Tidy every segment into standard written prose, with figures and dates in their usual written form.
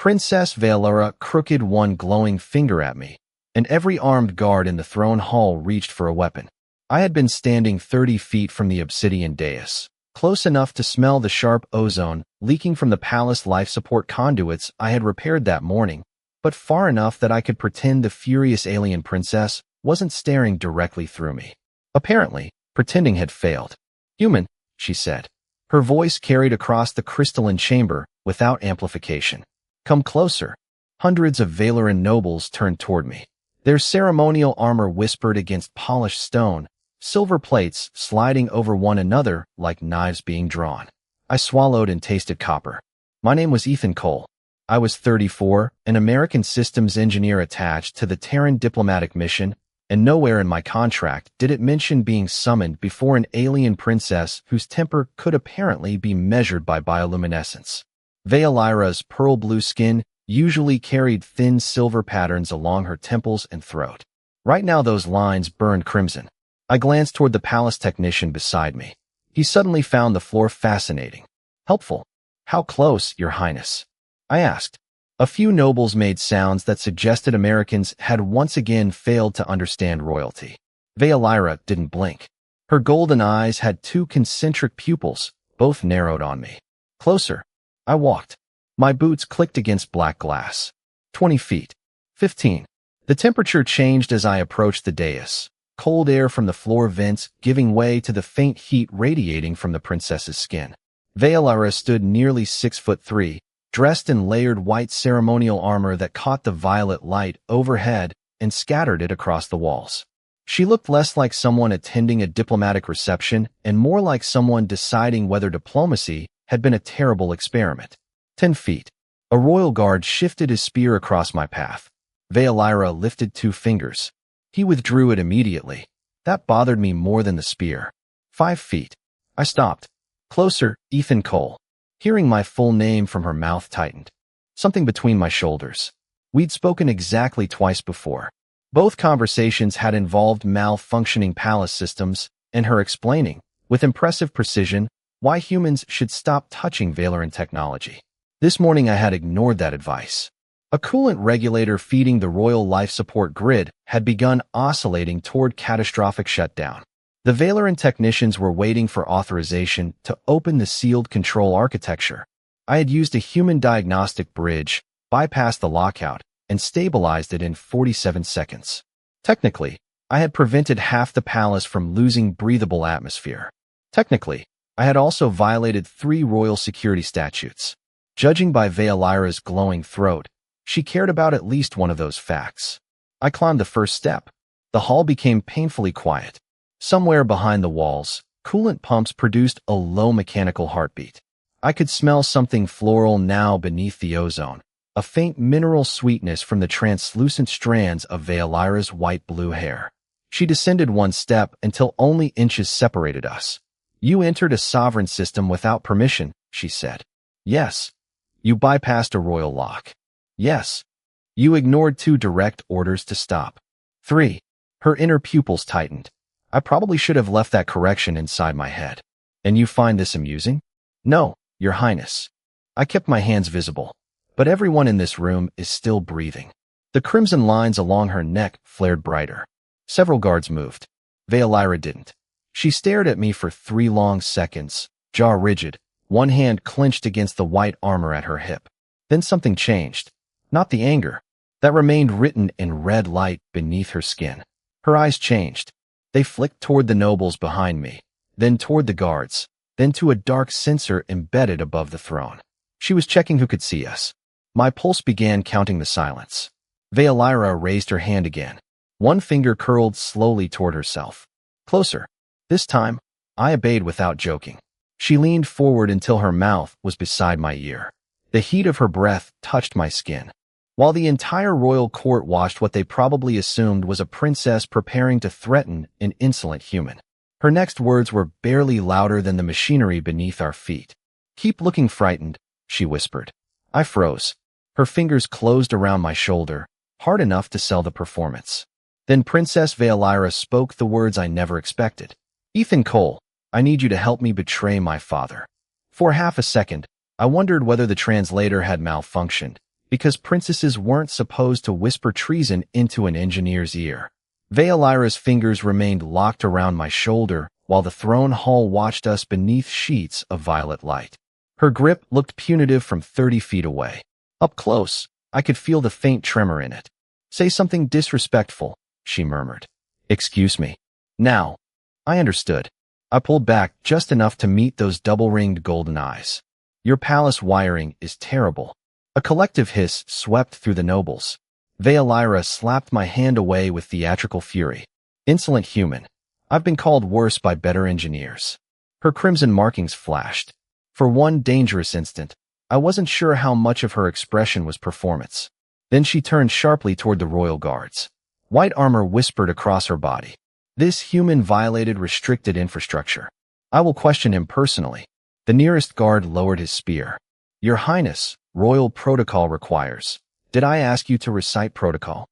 Princess Vaelyra crooked one glowing finger at me, and every armed guard in the throne hall reached for a weapon. I had been standing 30 feet from the obsidian dais, close enough to smell the sharp ozone leaking from the palace life support conduits I had repaired that morning, but far enough that I could pretend the furious alien princess wasn't staring directly through me. Apparently, pretending had failed. "Human," she said. Her voice carried across the crystalline chamber without amplification. "Come closer." Hundreds of Vaelyran nobles turned toward me. Their ceremonial armor whispered against polished stone, silver plates sliding over one another like knives being drawn. I swallowed and tasted copper. My name was Ethan Cole. I was 34, an American systems engineer attached to the Terran diplomatic mission, and nowhere in my contract did it mention being summoned before an alien princess whose temper could apparently be measured by bioluminescence. Vaelyra's pearl blue skin usually carried thin silver patterns along her temples and throat. Right now those lines burned crimson. I glanced toward the palace technician beside me. He suddenly found the floor fascinating. "Helpful. How close, Your Highness?" I asked. A few nobles made sounds that suggested Americans had once again failed to understand royalty. Vaelyra didn't blink. Her golden eyes had two concentric pupils, both narrowed on me. Closer. I walked. My boots clicked against black glass. 20 feet. 15. The temperature changed as I approached the dais. Cold air from the floor vents giving way to the faint heat radiating from the princess's skin. Vaelyra stood nearly 6'3", dressed in layered white ceremonial armor that caught the violet light overhead and scattered it across the walls. She looked less like someone attending a diplomatic reception and more like someone deciding whether diplomacy had been a terrible experiment. 10 feet. A royal guard shifted his spear across my path. Vaelyra lifted 2 fingers. He withdrew it immediately. That bothered me more than the spear. 5 feet. I stopped. Closer, Ethan Cole. Hearing my full name from her mouth tightened. Something between my shoulders. We'd spoken exactly twice before. Both conversations had involved malfunctioning palace systems and her explaining, with impressive precision, why humans should stop touching Vaelyran technology. This morning I had ignored that advice. A coolant regulator feeding the royal life support grid had begun oscillating toward catastrophic shutdown. The Vaelyran technicians were waiting for authorization to open the sealed control architecture. I had used a human diagnostic bridge, bypassed the lockout, and stabilized it in 47 seconds. Technically, I had prevented half the palace from losing breathable atmosphere. Technically, I had also violated 3 royal security statutes. Judging by Vaelyra's glowing throat, she cared about at least one of those facts. I climbed the first step. The hall became painfully quiet. Somewhere behind the walls, coolant pumps produced a low mechanical heartbeat. I could smell something floral now beneath the ozone, a faint mineral sweetness from the translucent strands of Vaelyra's white-blue hair. She descended 1 step until only inches separated us. "You entered a sovereign system without permission," she said. "Yes." "You bypassed a royal lock." "Yes." "You ignored 2 direct orders to stop." 3. Her inner pupils tightened. I probably should have left that correction inside my head. "And you find this amusing?" "No, Your Highness." I kept my hands visible. But everyone in this room is still breathing. The crimson lines along her neck flared brighter. Several guards moved. Vaelyra didn't. She stared at me for 3 long seconds, jaw rigid, one hand clenched against the white armor at her hip. Then something changed. Not the anger. That remained written in red light beneath her skin. Her eyes changed. They flicked toward the nobles behind me, then toward the guards, then to a dark sensor embedded above the throne. She was checking who could see us. My pulse began counting the silence. Vaelyra raised her hand again. 1 finger curled slowly toward herself. Closer. This time, I obeyed without joking. She leaned forward until her mouth was beside my ear. The heat of her breath touched my skin. While the entire royal court watched what they probably assumed was a princess preparing to threaten an insolent human. Her next words were barely louder than the machinery beneath our feet. "Keep looking frightened," she whispered. I froze. Her fingers closed around my shoulder, hard enough to sell the performance. Then Princess Vaelyra spoke the words I never expected. "Ethan Cole, I need you to help me betray my father." For half a second, I wondered whether the translator had malfunctioned, because princesses weren't supposed to whisper treason into an engineer's ear. Vaelyra's fingers remained locked around my shoulder while the throne hall watched us beneath sheets of violet light. Her grip looked punitive from 30 feet away. Up close, I could feel the faint tremor in it. "Say something disrespectful," she murmured. "Excuse me." Now, I understood. I pulled back just enough to meet those double-ringed golden eyes. "Your palace wiring is terrible." A collective hiss swept through the nobles. Vaelyra slapped my hand away with theatrical fury. "Insolent human. I've been called worse by better engineers." Her crimson markings flashed. For one dangerous instant, I wasn't sure how much of her expression was performance. Then she turned sharply toward the royal guards. White armor whispered across her body. "This human violated restricted infrastructure. I will question him personally." The nearest guard lowered his spear. "Your Highness, royal protocol requires." "Did I ask you to recite protocol?"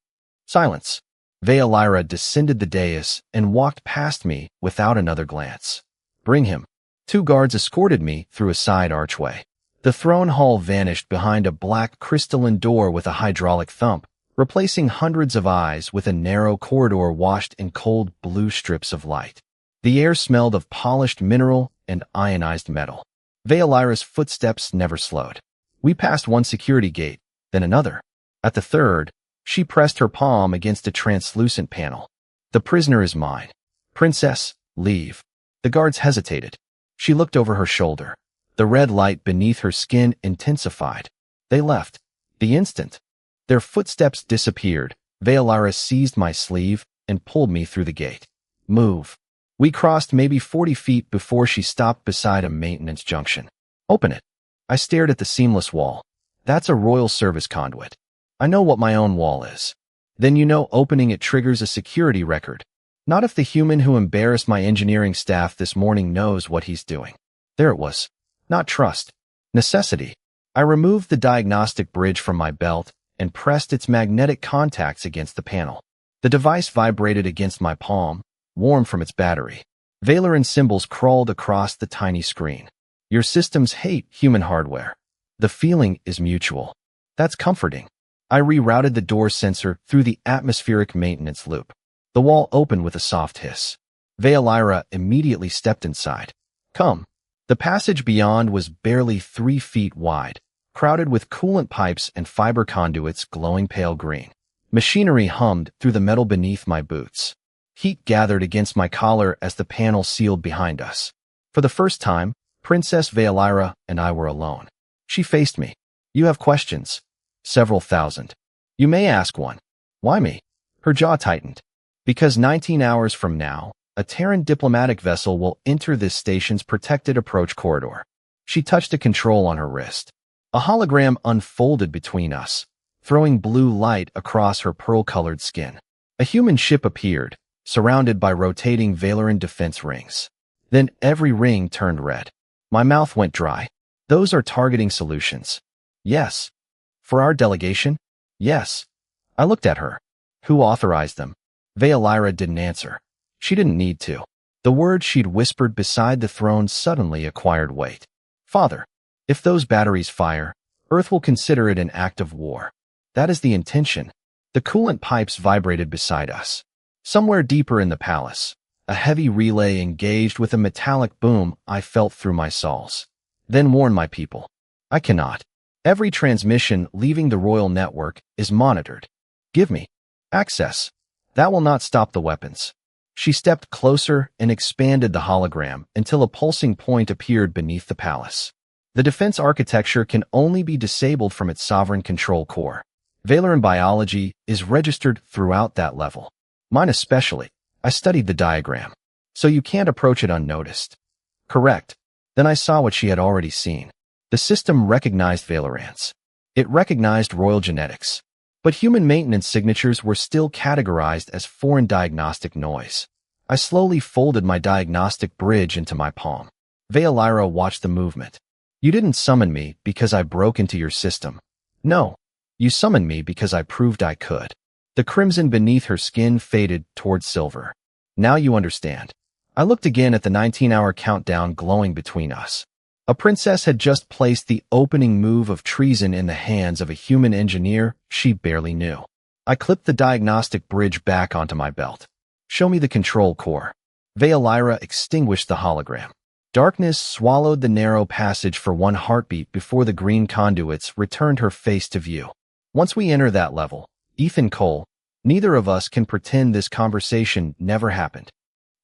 Silence. Vaelyra descended the dais and walked past me without another glance. "Bring him." 2 guards escorted me through a side archway. The throne hall vanished behind a black crystalline door with a hydraulic thump, replacing hundreds of eyes with a narrow corridor washed in cold blue strips of light. The air smelled of polished mineral and ionized metal. Vaelyra's footsteps never slowed. We passed one security gate, then another. At the third, she pressed her palm against a translucent panel. "The prisoner is mine." "Princess, leave." The guards hesitated. She looked over her shoulder. The red light beneath her skin intensified. They left. The instant their footsteps disappeared, Vaelyra seized my sleeve and pulled me through the gate. "Move." We crossed maybe 40 feet before she stopped beside a maintenance junction. "Open it." I stared at the seamless wall. "That's a royal service conduit." "I know what my own wall is." "Then you know opening it triggers a security record." "Not if the human who embarrassed my engineering staff this morning knows what he's doing." There it was. Not trust. Necessity. I removed the diagnostic bridge from my belt and pressed its magnetic contacts against the panel. The device vibrated against my palm, warm from its battery. Vaelyran symbols crawled across the tiny screen. "Your systems hate human hardware. The feeling is mutual." "That's comforting." I rerouted the door sensor through the atmospheric maintenance loop. The wall opened with a soft hiss. Vaelyra immediately stepped inside. "Come." The passage beyond was barely 3 feet wide, crowded with coolant pipes and fiber conduits glowing pale green. Machinery hummed through the metal beneath my boots. Heat gathered against my collar as the panel sealed behind us. For the first time, Princess Vaelyra and I were alone. She faced me. "You have questions?" "Several thousand." "You may ask one." "Why me?" Her jaw tightened. "Because 19 hours from now, a Terran diplomatic vessel will enter this station's protected approach corridor." She touched a control on her wrist. A hologram unfolded between us, throwing blue light across her pearl-colored skin. A human ship appeared, surrounded by rotating Vaelyran defense rings. Then every ring turned red. My mouth went dry. "Those are targeting solutions." "Yes." "For our delegation?" "Yes." I looked at her. "Who authorized them?" Vaelyra didn't answer. She didn't need to. The words she'd whispered beside the throne suddenly acquired weight. "Father, if those batteries fire, Earth will consider it an act of war." "That is the intention." The coolant pipes vibrated beside us. Somewhere deeper in the palace, a heavy relay engaged with a metallic boom I felt through my soles. "Then warn my people." "I cannot. Every transmission leaving the royal network is monitored." "Give me access." "That will not stop the weapons." She stepped closer and expanded the hologram until a pulsing point appeared beneath the palace. "The defense architecture can only be disabled from its sovereign control core. Vaelyran biology is registered throughout that level. Mine especially. I studied the diagram. So you can't approach it unnoticed." "Correct." Then I saw what she had already seen. The system recognized Vaelyran's. It recognized royal genetics. But human maintenance signatures were still categorized as foreign diagnostic noise. I slowly folded my diagnostic bridge into my palm. Vaelyra watched the movement. "You didn't summon me because I broke into your system. No, you summoned me because I proved I could." The crimson beneath her skin faded toward silver. "Now you understand." I looked again at the 19-hour countdown glowing between us. A princess had just placed the opening move of treason in the hands of a human engineer she barely knew. I clipped the diagnostic bridge back onto my belt. Show me the control core. Vaelyra extinguished the hologram. Darkness swallowed the narrow passage for one heartbeat before the green conduits returned her face to view. Once we enter that level, Ethan Cole, neither of us can pretend this conversation never happened.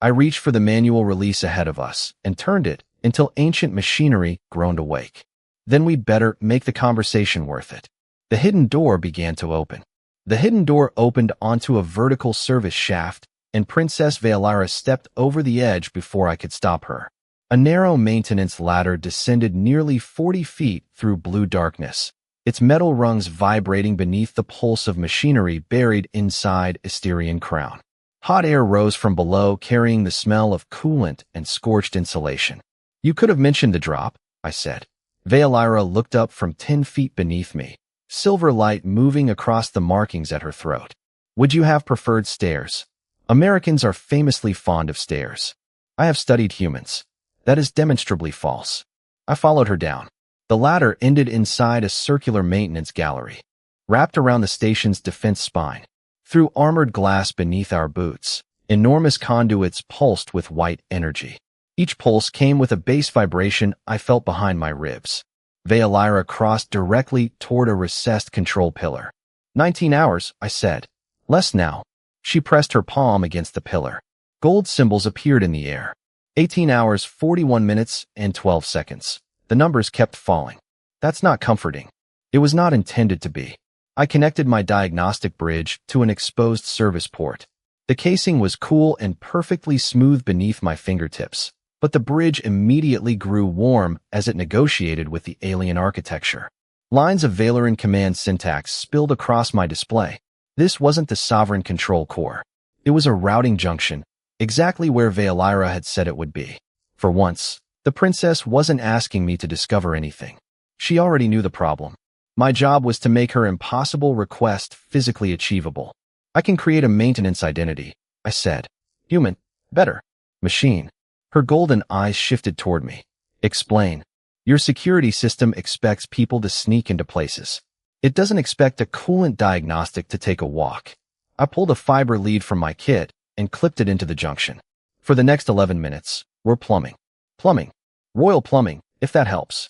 I reached for the manual release ahead of us and turned it until ancient machinery groaned awake. Then we'd better make the conversation worth it. The hidden door began to open. The hidden door opened onto a vertical service shaft, and Princess Vaelyra stepped over the edge before I could stop her. A narrow maintenance ladder descended nearly 40 feet through blue darkness, its metal rungs vibrating beneath the pulse of machinery buried inside Asterian Crown. Hot air rose from below, carrying the smell of coolant and scorched insulation. You could have mentioned the drop, I said. Vaelyra looked up from 10 feet beneath me, silver light moving across the markings at her throat. Would you have preferred stairs? Americans are famously fond of stairs. I have studied humans. That is demonstrably false. I followed her down. The ladder ended inside a circular maintenance gallery, wrapped around the station's defense spine. Through armored glass beneath our boots, enormous conduits pulsed with white energy. Each pulse came with a bass vibration I felt behind my ribs. Vaelyra crossed directly toward a recessed control pillar. 19 hours, I said. Less now. She pressed her palm against the pillar. Gold symbols appeared in the air. 18 hours, 41 minutes, and 12 seconds. The numbers kept falling. That's not comforting. It was not intended to be. I connected my diagnostic bridge to an exposed service port. The casing was cool and perfectly smooth beneath my fingertips, but the bridge immediately grew warm as it negotiated with the alien architecture. Lines of Vaelyran command syntax spilled across my display. This wasn't the sovereign control core. It was a routing junction, exactly where Vaelyra had said it would be. For once, the princess wasn't asking me to discover anything. She already knew the problem. My job was to make her impossible request physically achievable. I can create a maintenance identity, I said. Human. Better. Machine. Her golden eyes shifted toward me. Explain. Your security system expects people to sneak into places. It doesn't expect a coolant diagnostic to take a walk. I pulled a fiber lead from my kit and clipped it into the junction. For the next 11 minutes, we're plumbing. Plumbing. Royal plumbing, if that helps.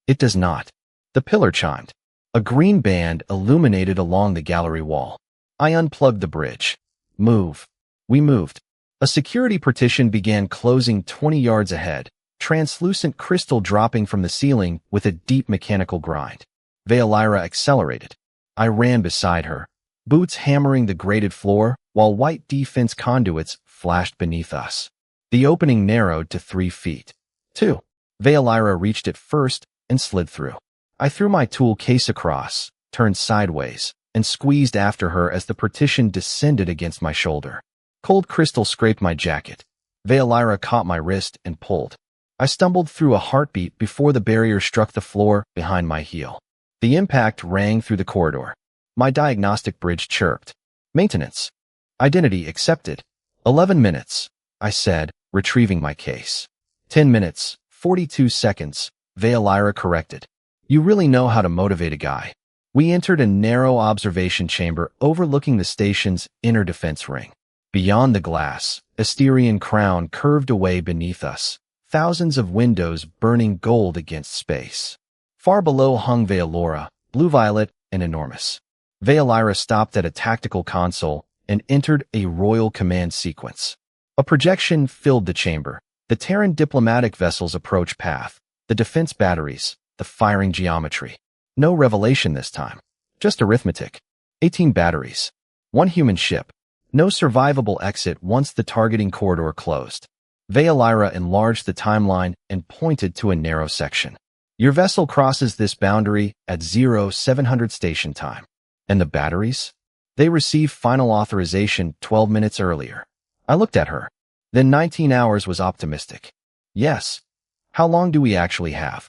It does not. The pillar chimed. A green band illuminated along the gallery wall. I unplugged the bridge. Move. We moved. A security partition began closing 20 yards ahead, translucent crystal dropping from the ceiling with a deep mechanical grind. Vaelyra accelerated. I ran beside her, boots hammering the grated floor, while white defense conduits flashed beneath us. The opening narrowed to 3 feet. 2. Vaelyra reached it first and slid through. I threw my tool case across, turned sideways, and squeezed after her as the partition descended against my shoulder. Cold crystal scraped my jacket. Vaelyra caught my wrist and pulled. I stumbled through a heartbeat before the barrier struck the floor behind my heel. The impact rang through the corridor. My diagnostic bridge chirped. Maintenance. Identity accepted. 11 minutes, I said, retrieving my case. 10 minutes, 42 seconds, Vaelyra corrected. You really know how to motivate a guy. We entered a narrow observation chamber overlooking the station's inner defense ring. Beyond the glass, Asterian Crown curved away beneath us, thousands of windows burning gold against space. Far below hung Vaelyra, blue-violet and enormous. Vaelyra stopped at a tactical console and entered a royal command sequence. A projection filled the chamber. The Terran diplomatic vessel's approach path, the defense batteries, the firing geometry. No revelation this time. Just arithmetic. 18 batteries. 1 human ship. No survivable exit once the targeting corridor closed. Vaelyra enlarged the timeline and pointed to a narrow section. Your vessel crosses this boundary at 0700 station time. And the batteries? They received final authorization 12 minutes earlier. I looked at her. Then 19 hours was optimistic. Yes. How long do we actually have?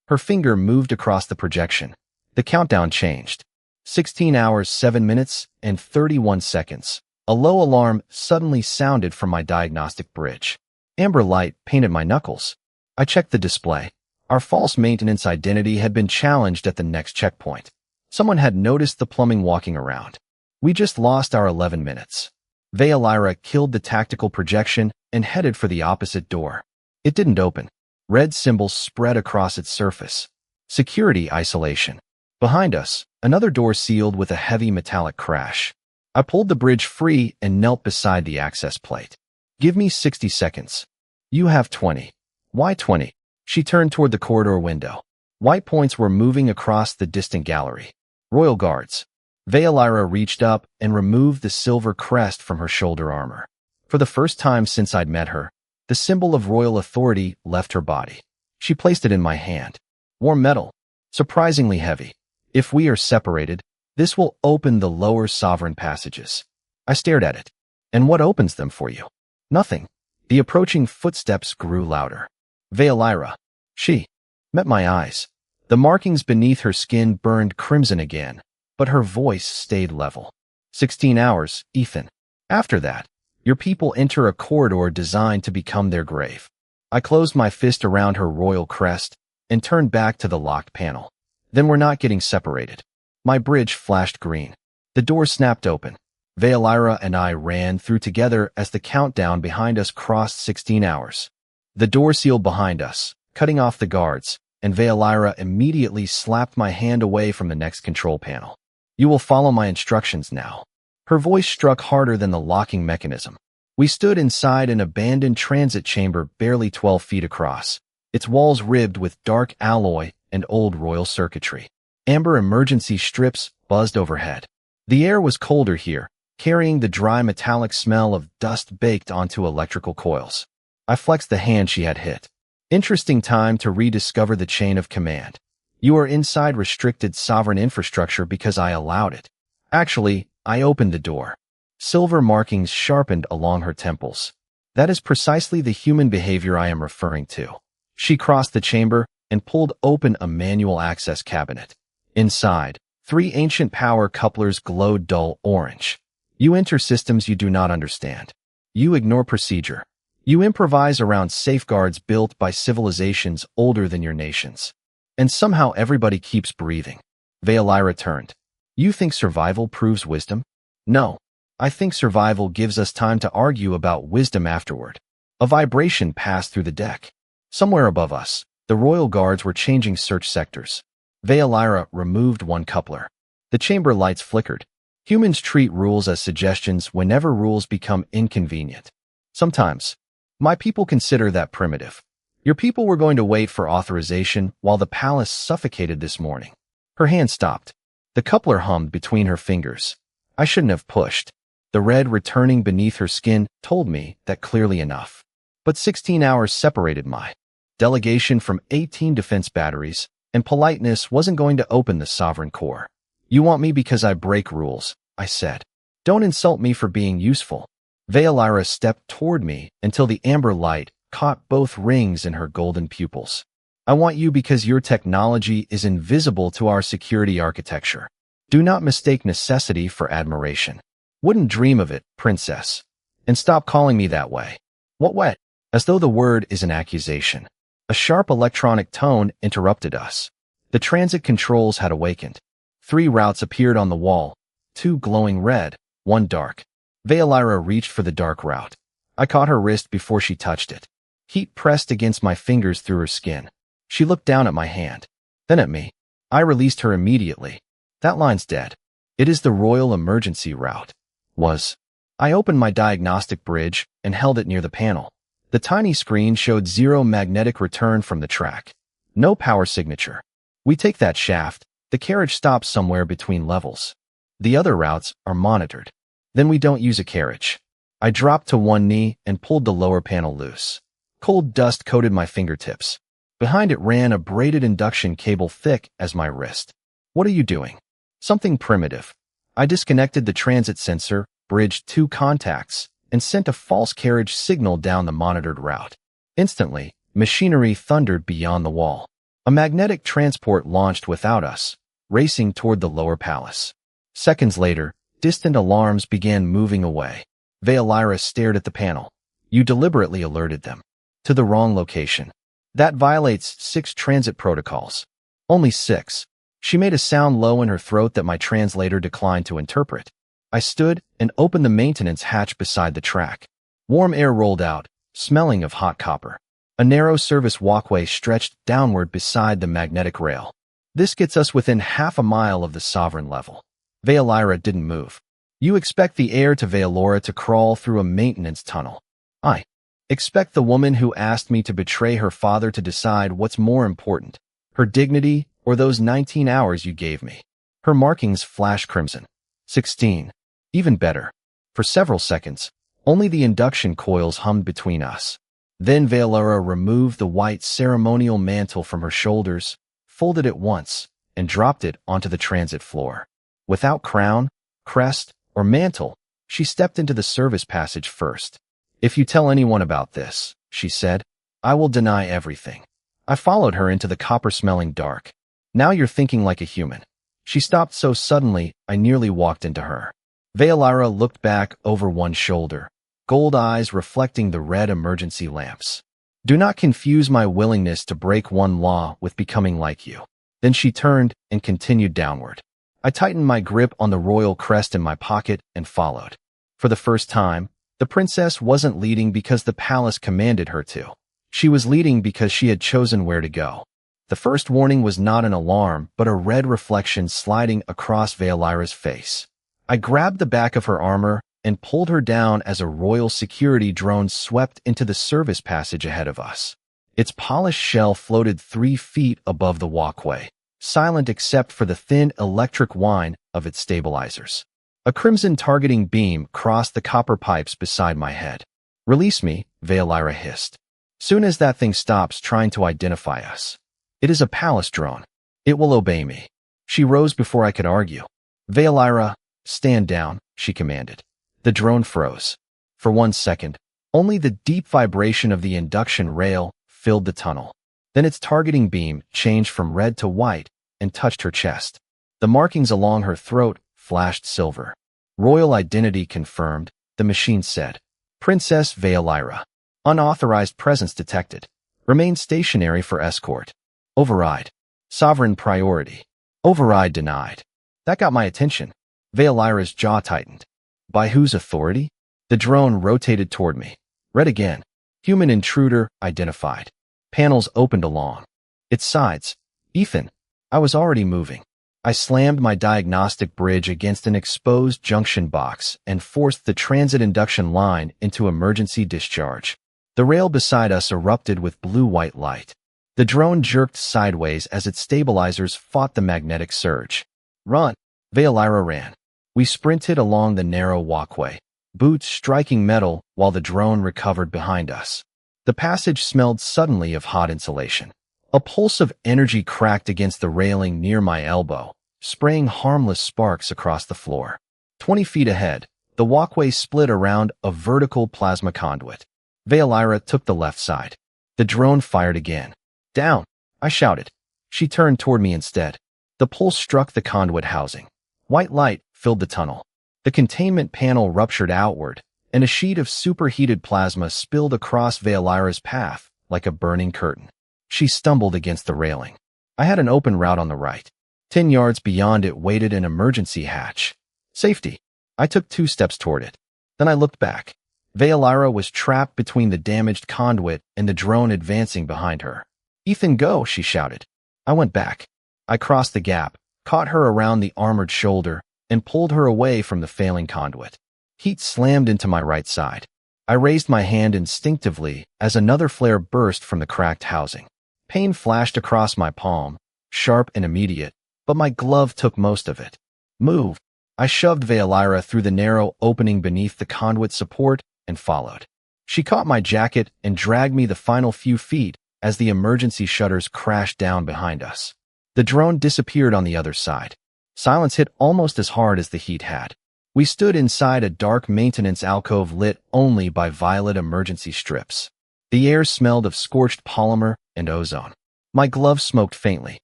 Her finger moved across the projection. The countdown changed. 16 hours, 7 minutes, and 31 seconds. A low alarm suddenly sounded from my diagnostic bridge. Amber light painted my knuckles. I checked the display. Our false maintenance identity had been challenged at the next checkpoint. Someone had noticed the plumbing walking around. We just lost our 11 minutes. Vaelyra killed the tactical projection and headed for the opposite door. It didn't open. Red symbols spread across its surface. Security isolation. Behind us, another door sealed with a heavy metallic crash. I pulled the bridge free and knelt beside the access plate. Give me 60 seconds. You have 20. Why 20? She turned toward the corridor window. White points were moving across the distant gallery. Royal Guards. Vaelyra reached up and removed the silver crest from her shoulder armor. For the first time since I'd met her, the symbol of royal authority left her body. She placed it in my hand. Warm metal. Surprisingly heavy. If we are separated, this will open the lower sovereign passages. I stared at it. And what opens them for you? Nothing. The approaching footsteps grew louder. Vaelyra. She met my eyes. The markings beneath her skin burned crimson again, but her voice stayed level. 16 hours, Ethan. After that, your people enter a corridor designed to become their grave. I closed my fist around her royal crest and turned back to the locked panel. Then we're not getting separated. My bridge flashed green. The door snapped open. Vaelyra and I ran through together as the countdown behind us crossed 16 hours. The door sealed behind us, cutting off the guards, and Vaelyra immediately slapped my hand away from the next control panel. You will follow my instructions now. Her voice struck harder than the locking mechanism. We stood inside an abandoned transit chamber barely 12 feet across, its walls ribbed with dark alloy and old royal circuitry. Amber emergency strips buzzed overhead. The air was colder here, carrying the dry metallic smell of dust baked onto electrical coils. I flexed the hand she had hit. Interesting time to rediscover the chain of command. You are inside restricted sovereign infrastructure because I allowed it. Actually, I opened the door. Silver markings sharpened along her temples. That is precisely the human behavior I am referring to. She crossed the chamber and pulled open a manual access cabinet. Inside, 3 ancient power couplers glowed dull orange. You enter systems you do not understand. You ignore procedure. You improvise around safeguards built by civilizations older than your nations. And somehow everybody keeps breathing. Vaelyra turned. You think survival proves wisdom? No. I think survival gives us time to argue about wisdom afterward. A vibration passed through the deck. Somewhere above us, the royal guards were changing search sectors. Vaelyra removed one coupler. The chamber lights flickered. Humans treat rules as suggestions whenever rules become inconvenient. Sometimes, my people consider that primitive. Your people were going to wait for authorization while the palace suffocated this morning. Her hand stopped. The coupler hummed between her fingers. I shouldn't have pushed. The red returning beneath her skin told me that clearly enough. But 16 hours separated my delegation from 18 defense batteries, and politeness wasn't going to open the sovereign core. You want me because I break rules, I said. Don't insult me for being useful. Vaelyra stepped toward me until the amber light caught both rings in her golden pupils. I want you because your technology is invisible to our security architecture. Do not mistake necessity for admiration. Wouldn't dream of it, princess. And stop calling me that way. What way? As though the word is an accusation. A sharp electronic tone interrupted us. The transit controls had awakened. 3 routes appeared on the wall, 2 glowing red, 1 dark. Vaelyra reached for the dark route. I caught her wrist before she touched it. Heat pressed against my fingers through her skin. She looked down at my hand, then at me. I released her immediately. That line's dead. It is the royal emergency route. I opened my diagnostic bridge and held it near the panel. The tiny screen showed 0 magnetic return from the track. No power signature. We take that shaft, the carriage stops somewhere between levels. The other routes are monitored. Then we don't use a carriage. I dropped to one knee and pulled the lower panel loose. Cold dust coated my fingertips. Behind it ran a braided induction cable thick as my wrist. What are you doing? Something primitive. I disconnected the transit sensor, bridged 2 contacts, and sent a false carriage signal down the monitored route. Instantly, machinery thundered beyond the wall. A magnetic transport launched without us, racing toward the lower palace. Seconds later, distant alarms began moving away. Vaelyra stared at the panel. You deliberately alerted them. To the wrong location. That violates 6 transit protocols. Only 6. She made a sound low in her throat that my translator declined to interpret. I stood and opened the maintenance hatch beside the track. Warm air rolled out, smelling of hot copper. A narrow service walkway stretched downward beside the magnetic rail. This gets us within half a mile of the sovereign level. Vaelyra didn't move. You expect the heir to Vaelyra to crawl through a maintenance tunnel. I expect the woman who asked me to betray her father to decide what's more important, her dignity or those 19 hours you gave me. Her markings flashed crimson. 16. Even better. For several seconds, only the induction coils hummed between us. Then Vaelyra removed the white ceremonial mantle from her shoulders, folded it once, and dropped it onto the transit floor. Without crown, crest, or mantle, she stepped into the service passage first. If you tell anyone about this, she said, I will deny everything. I followed her into the copper-smelling dark. Now you're thinking like a human. She stopped so suddenly, I nearly walked into her. Vaelyra looked back over one shoulder, gold eyes reflecting the red emergency lamps. Do not confuse my willingness to break one law with becoming like you. Then she turned and continued downward. I tightened my grip on the royal crest in my pocket and followed. For the first time, the princess wasn't leading because the palace commanded her to. She was leading because she had chosen where to go. The first warning was not an alarm, but a red reflection sliding across Vaelyra's face. I grabbed the back of her armor and pulled her down as a royal security drone swept into the service passage ahead of us. Its polished shell floated 3 feet above the walkway, silent except for the thin electric whine of its stabilizers. A crimson targeting beam crossed the copper pipes beside my head. Release me, Vaelyra hissed. Soon as that thing stops trying to identify us. It is a palace drone. It will obey me. She rose before I could argue. Vaelyra, stand down, she commanded. The drone froze. For 1 second, only the deep vibration of the induction rail filled the tunnel. Then its targeting beam changed from red to white and touched her chest. The markings along her throat flashed silver. Royal identity confirmed, the machine said. Princess Vaelyra. Unauthorized presence detected. Remain stationary for escort. Override. Sovereign priority. Override denied. That got my attention. Vaelyra's jaw tightened. By whose authority? The drone rotated toward me. Read again. Human intruder identified. Panels opened along its sides. Ethan. I was already moving. I slammed my diagnostic bridge against an exposed junction box and forced the transit induction line into emergency discharge. The rail beside us erupted with blue-white light. The drone jerked sideways as its stabilizers fought the magnetic surge. Run! Vaelyra ran. We sprinted along the narrow walkway, boots striking metal while the drone recovered behind us. The passage smelled suddenly of hot insulation. A pulse of energy cracked against the railing near my elbow, spraying harmless sparks across the floor. 20 feet ahead, the walkway split around a vertical plasma conduit. Vaelyra took the left side. The drone fired again. Down! I shouted. She turned toward me instead. The pulse struck the conduit housing. White light filled the tunnel. The containment panel ruptured outward, and a sheet of superheated plasma spilled across Vaelyra's path like a burning curtain. She stumbled against the railing. I had an open route on the right. 10 yards beyond it waited an emergency hatch. Safety. I took 2 steps toward it. Then I looked back. Vaelyra was trapped between the damaged conduit and the drone advancing behind her. Ethan, go, she shouted. I went back. I crossed the gap, caught her around the armored shoulder, and pulled her away from the failing conduit. Heat slammed into my right side. I raised my hand instinctively as another flare burst from the cracked housing. Pain flashed across my palm, sharp and immediate, but my glove took most of it. Move. I shoved Vaelyra through the narrow opening beneath the conduit support and followed. She caught my jacket and dragged me the final few feet as the emergency shutters crashed down behind us. The drone disappeared on the other side. Silence hit almost as hard as the heat had. We stood inside a dark maintenance alcove lit only by violet emergency strips. The air smelled of scorched polymer and ozone. My glove smoked faintly.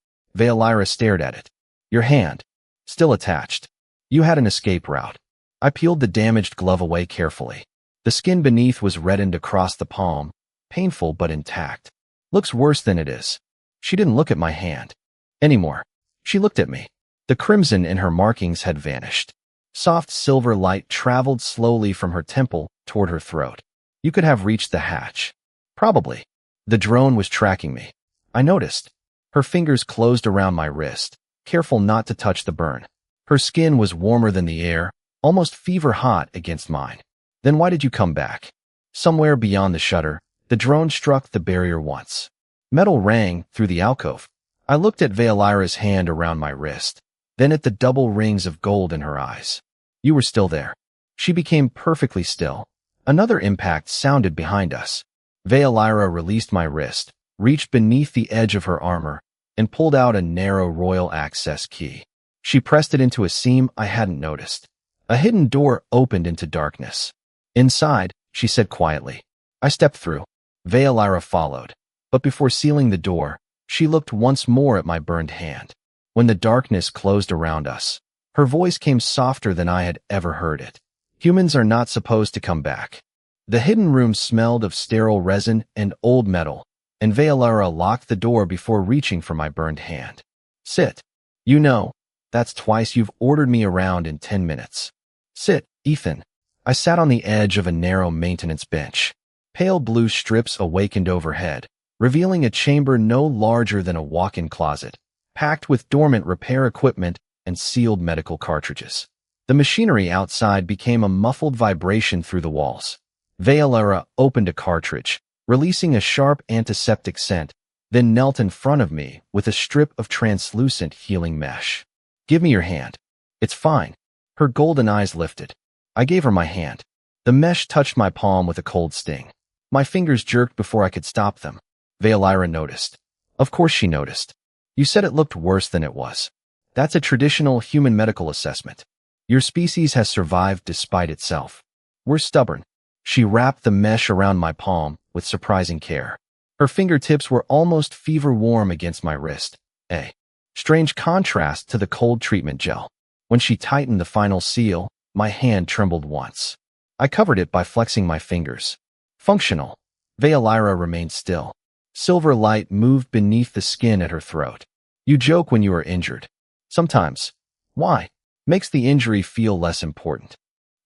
Vaelyra stared at it. Your hand. Still attached. You had an escape route. I peeled the damaged glove away carefully. The skin beneath was reddened across the palm, painful but intact. Looks worse than it is. She didn't look at my hand anymore. She looked at me. The crimson in her markings had vanished. Soft silver light traveled slowly from her temple toward her throat. You could have reached the hatch. Probably. The drone was tracking me. I noticed. Her fingers closed around my wrist, careful not to touch the burn. Her skin was warmer than the air, almost fever-hot against mine. Then why did you come back? Somewhere beyond the shutter, the drone struck the barrier once. Metal rang through the alcove. I looked at Vaelyra's hand around my wrist, then at the double rings of gold in her eyes. You were still there. She became perfectly still. Another impact sounded behind us. Vaelyra released my wrist, reached beneath the edge of her armor, and pulled out a narrow royal access key. She pressed it into a seam I hadn't noticed. A hidden door opened into darkness. Inside, she said quietly. I stepped through. Vaelyra followed. But before sealing the door, she looked once more at my burned hand. When the darkness closed around us, her voice came softer than I had ever heard it. Humans are not supposed to come back. The hidden room smelled of sterile resin and old metal, and Vaelyra locked the door before reaching for my burned hand. Sit. You know, that's twice you've ordered me around in 10 minutes. Sit, Ethan. I sat on the edge of a narrow maintenance bench. Pale blue strips awakened overhead, revealing a chamber no larger than a walk-in closet, packed with dormant repair equipment and sealed medical cartridges. The machinery outside became a muffled vibration through the walls. Vaelyra opened a cartridge, releasing a sharp antiseptic scent, then knelt in front of me with a strip of translucent healing mesh. Give me your hand. It's fine. Her golden eyes lifted. I gave her my hand. The mesh touched my palm with a cold sting. My fingers jerked before I could stop them. Vaelyra noticed. Of course she noticed. You said it looked worse than it was. That's a traditional human medical assessment. Your species has survived despite itself. We're stubborn. She wrapped the mesh around my palm with surprising care. Her fingertips were almost fever-warm against my wrist, a strange contrast to the cold treatment gel. When she tightened the final seal, my hand trembled once. I covered it by flexing my fingers. Functional. Vaelyra remained still. Silver light moved beneath the skin at her throat. You joke when you are injured. Sometimes. Why? Makes the injury feel less important.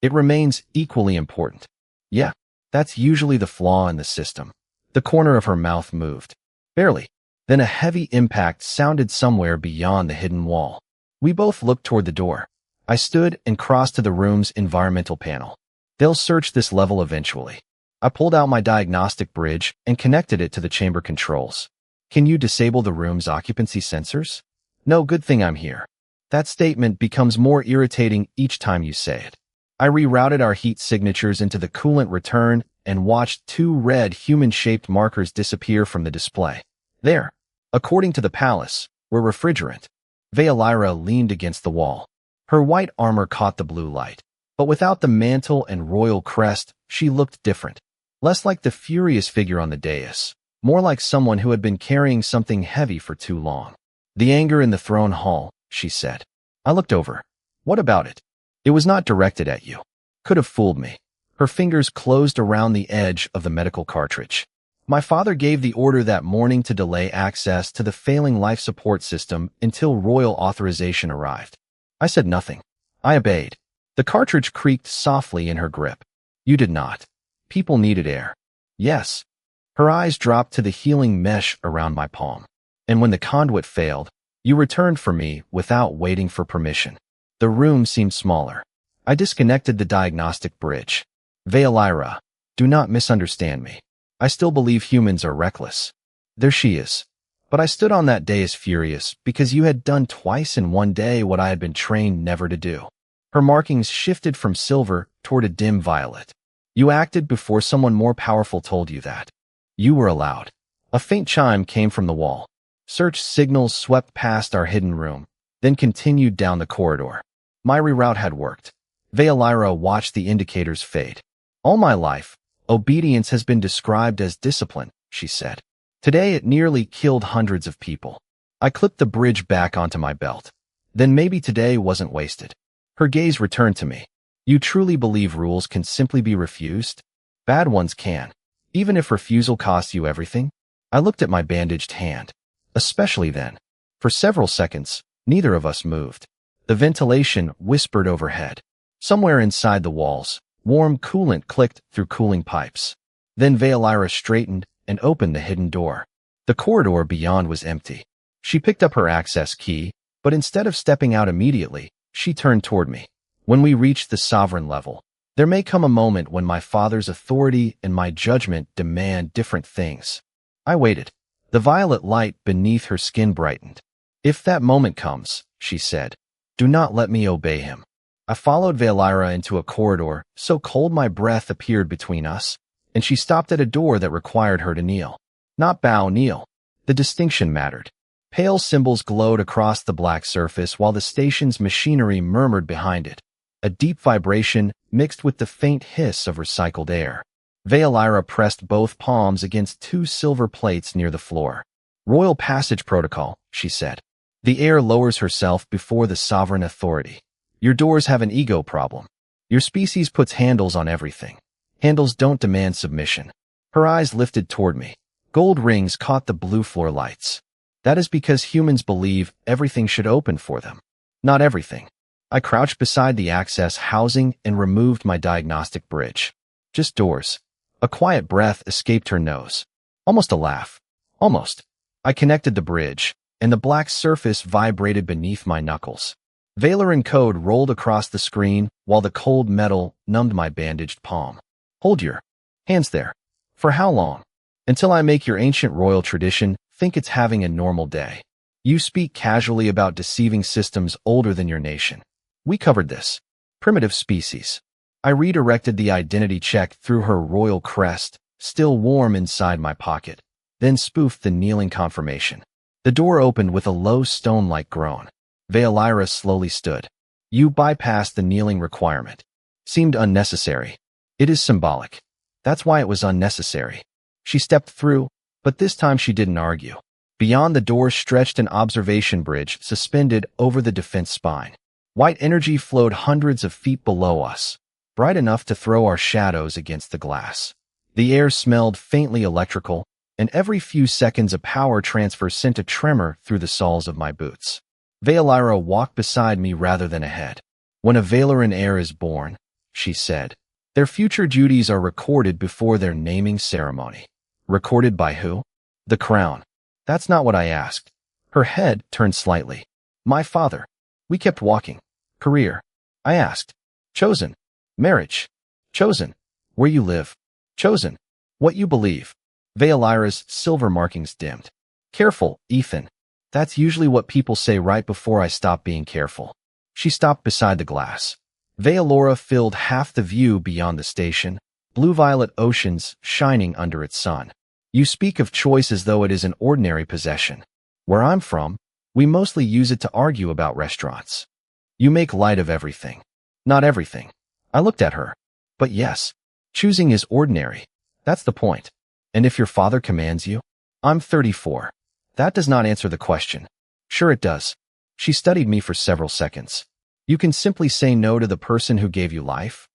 It remains equally important. Yeah, that's usually the flaw in the system. The corner of her mouth moved. Barely. Then a heavy impact sounded somewhere beyond the hidden wall. We both looked toward the door. I stood and crossed to the room's environmental panel. They'll search this level eventually. I pulled out my diagnostic bridge and connected it to the chamber controls. Can you disable the room's occupancy sensors? No, good thing I'm here. That statement becomes more irritating each time you say it. I rerouted our heat signatures into the coolant return and watched 2 red human-shaped markers disappear from the display. There, according to the palace, were refrigerant. Vaelyra leaned against the wall. Her white armor caught the blue light. But without the mantle and royal crest, she looked different. Less like the furious figure on the dais, more like someone who had been carrying something heavy for too long. The anger in the throne hall, she said. I looked over. What about it? It was not directed at you. Could have fooled me. Her fingers closed around the edge of the medical cartridge. My father gave the order that morning to delay access to the failing life support system until royal authorization arrived. I said nothing. I obeyed. The cartridge creaked softly in her grip. You did not. People needed air. Yes. Her eyes dropped to the healing mesh around my palm. And when the conduit failed, you returned for me without waiting for permission. The room seemed smaller. I disconnected the diagnostic bridge. Vaelyra, do not misunderstand me. I still believe humans are reckless. There she is. But I stood on that day as furious because you had done twice in one day what I had been trained never to do. Her markings shifted from silver toward a dim violet. You acted before someone more powerful told you that. You were allowed. A faint chime came from the wall. Search signals swept past our hidden room, then continued down the corridor. My reroute had worked. Vaelyra watched the indicators fade. All my life, obedience has been described as discipline, she said. Today it nearly killed hundreds of people. I clipped the bridge back onto my belt. Then maybe today wasn't wasted. Her gaze returned to me. You truly believe rules can simply be refused? Bad ones can, even if refusal costs you everything? I looked at my bandaged hand. Especially then. For several seconds, neither of us moved. The ventilation whispered overhead. Somewhere inside the walls, warm coolant clicked through cooling pipes. Then Vaelyra straightened and opened the hidden door. The corridor beyond was empty. She picked up her access key, but instead of stepping out immediately, she turned toward me. When we reached the sovereign level, there may come a moment when my father's authority and my judgment demand different things. I waited. The violet light beneath her skin brightened. If that moment comes, she said, do not let me obey him. I followed Vaelyra into a corridor so cold my breath appeared between us, and she stopped at a door that required her to kneel. Not bow, kneel. The distinction mattered. Pale symbols glowed across the black surface while the station's machinery murmured behind it, a deep vibration mixed with the faint hiss of recycled air. Vaelyra pressed both palms against two silver plates near the floor. Royal passage protocol, she said. The heir lowers herself before the sovereign authority. Your doors have an ego problem. Your species puts handles on everything. Handles don't demand submission. Her eyes lifted toward me. Gold rings caught the blue floor lights. That is because humans believe everything should open for them. Not everything. I crouched beside the access housing and removed my diagnostic bridge. Just doors. A quiet breath escaped her nose. Almost a laugh. Almost. I connected the bridge, and the black surface vibrated beneath my knuckles. Vaelyran code rolled across the screen while the cold metal numbed my bandaged palm. Hold your hands there. For how long? Until I make your ancient royal tradition think it's having a normal day. You speak casually about deceiving systems older than your nation. We covered this. Primitive species. I redirected the identity check through her royal crest, still warm inside my pocket, then spoofed the kneeling confirmation. The door opened with a low stone-like groan. Vaelyra slowly stood. You bypassed the kneeling requirement. Seemed unnecessary. It is symbolic. That's why it was unnecessary. She stepped through, but this time she didn't argue. Beyond the door stretched an observation bridge suspended over the defense spine. White energy flowed hundreds of feet below us, bright enough to throw our shadows against the glass. The air smelled faintly electrical, and every few seconds a power transfer sent a tremor through the soles of my boots. Vaelyra walked beside me rather than ahead. When a Vaelyran heir is born, she said, their future duties are recorded before their naming ceremony. Recorded by who? The crown. That's not what I asked. Her head turned slightly. My father. We kept walking. Career. I asked. Chosen. Marriage. Chosen. Where you live. Chosen. What you believe. Vaelyra's silver markings dimmed. Careful, Ethan. That's usually what people say right before I stop being careful. She stopped beside the glass. Vaelyra filled half the view beyond the station, blue-violet oceans shining under its sun. You speak of choice as though it is an ordinary possession. Where I'm from, we mostly use it to argue about restaurants. You make light of everything. Not everything. I looked at her. But yes, choosing is ordinary. That's the point. And if your father commands you? I'm 34. That does not answer the question. Sure it does. She studied me for several seconds. You can simply say no to the person who gave you life?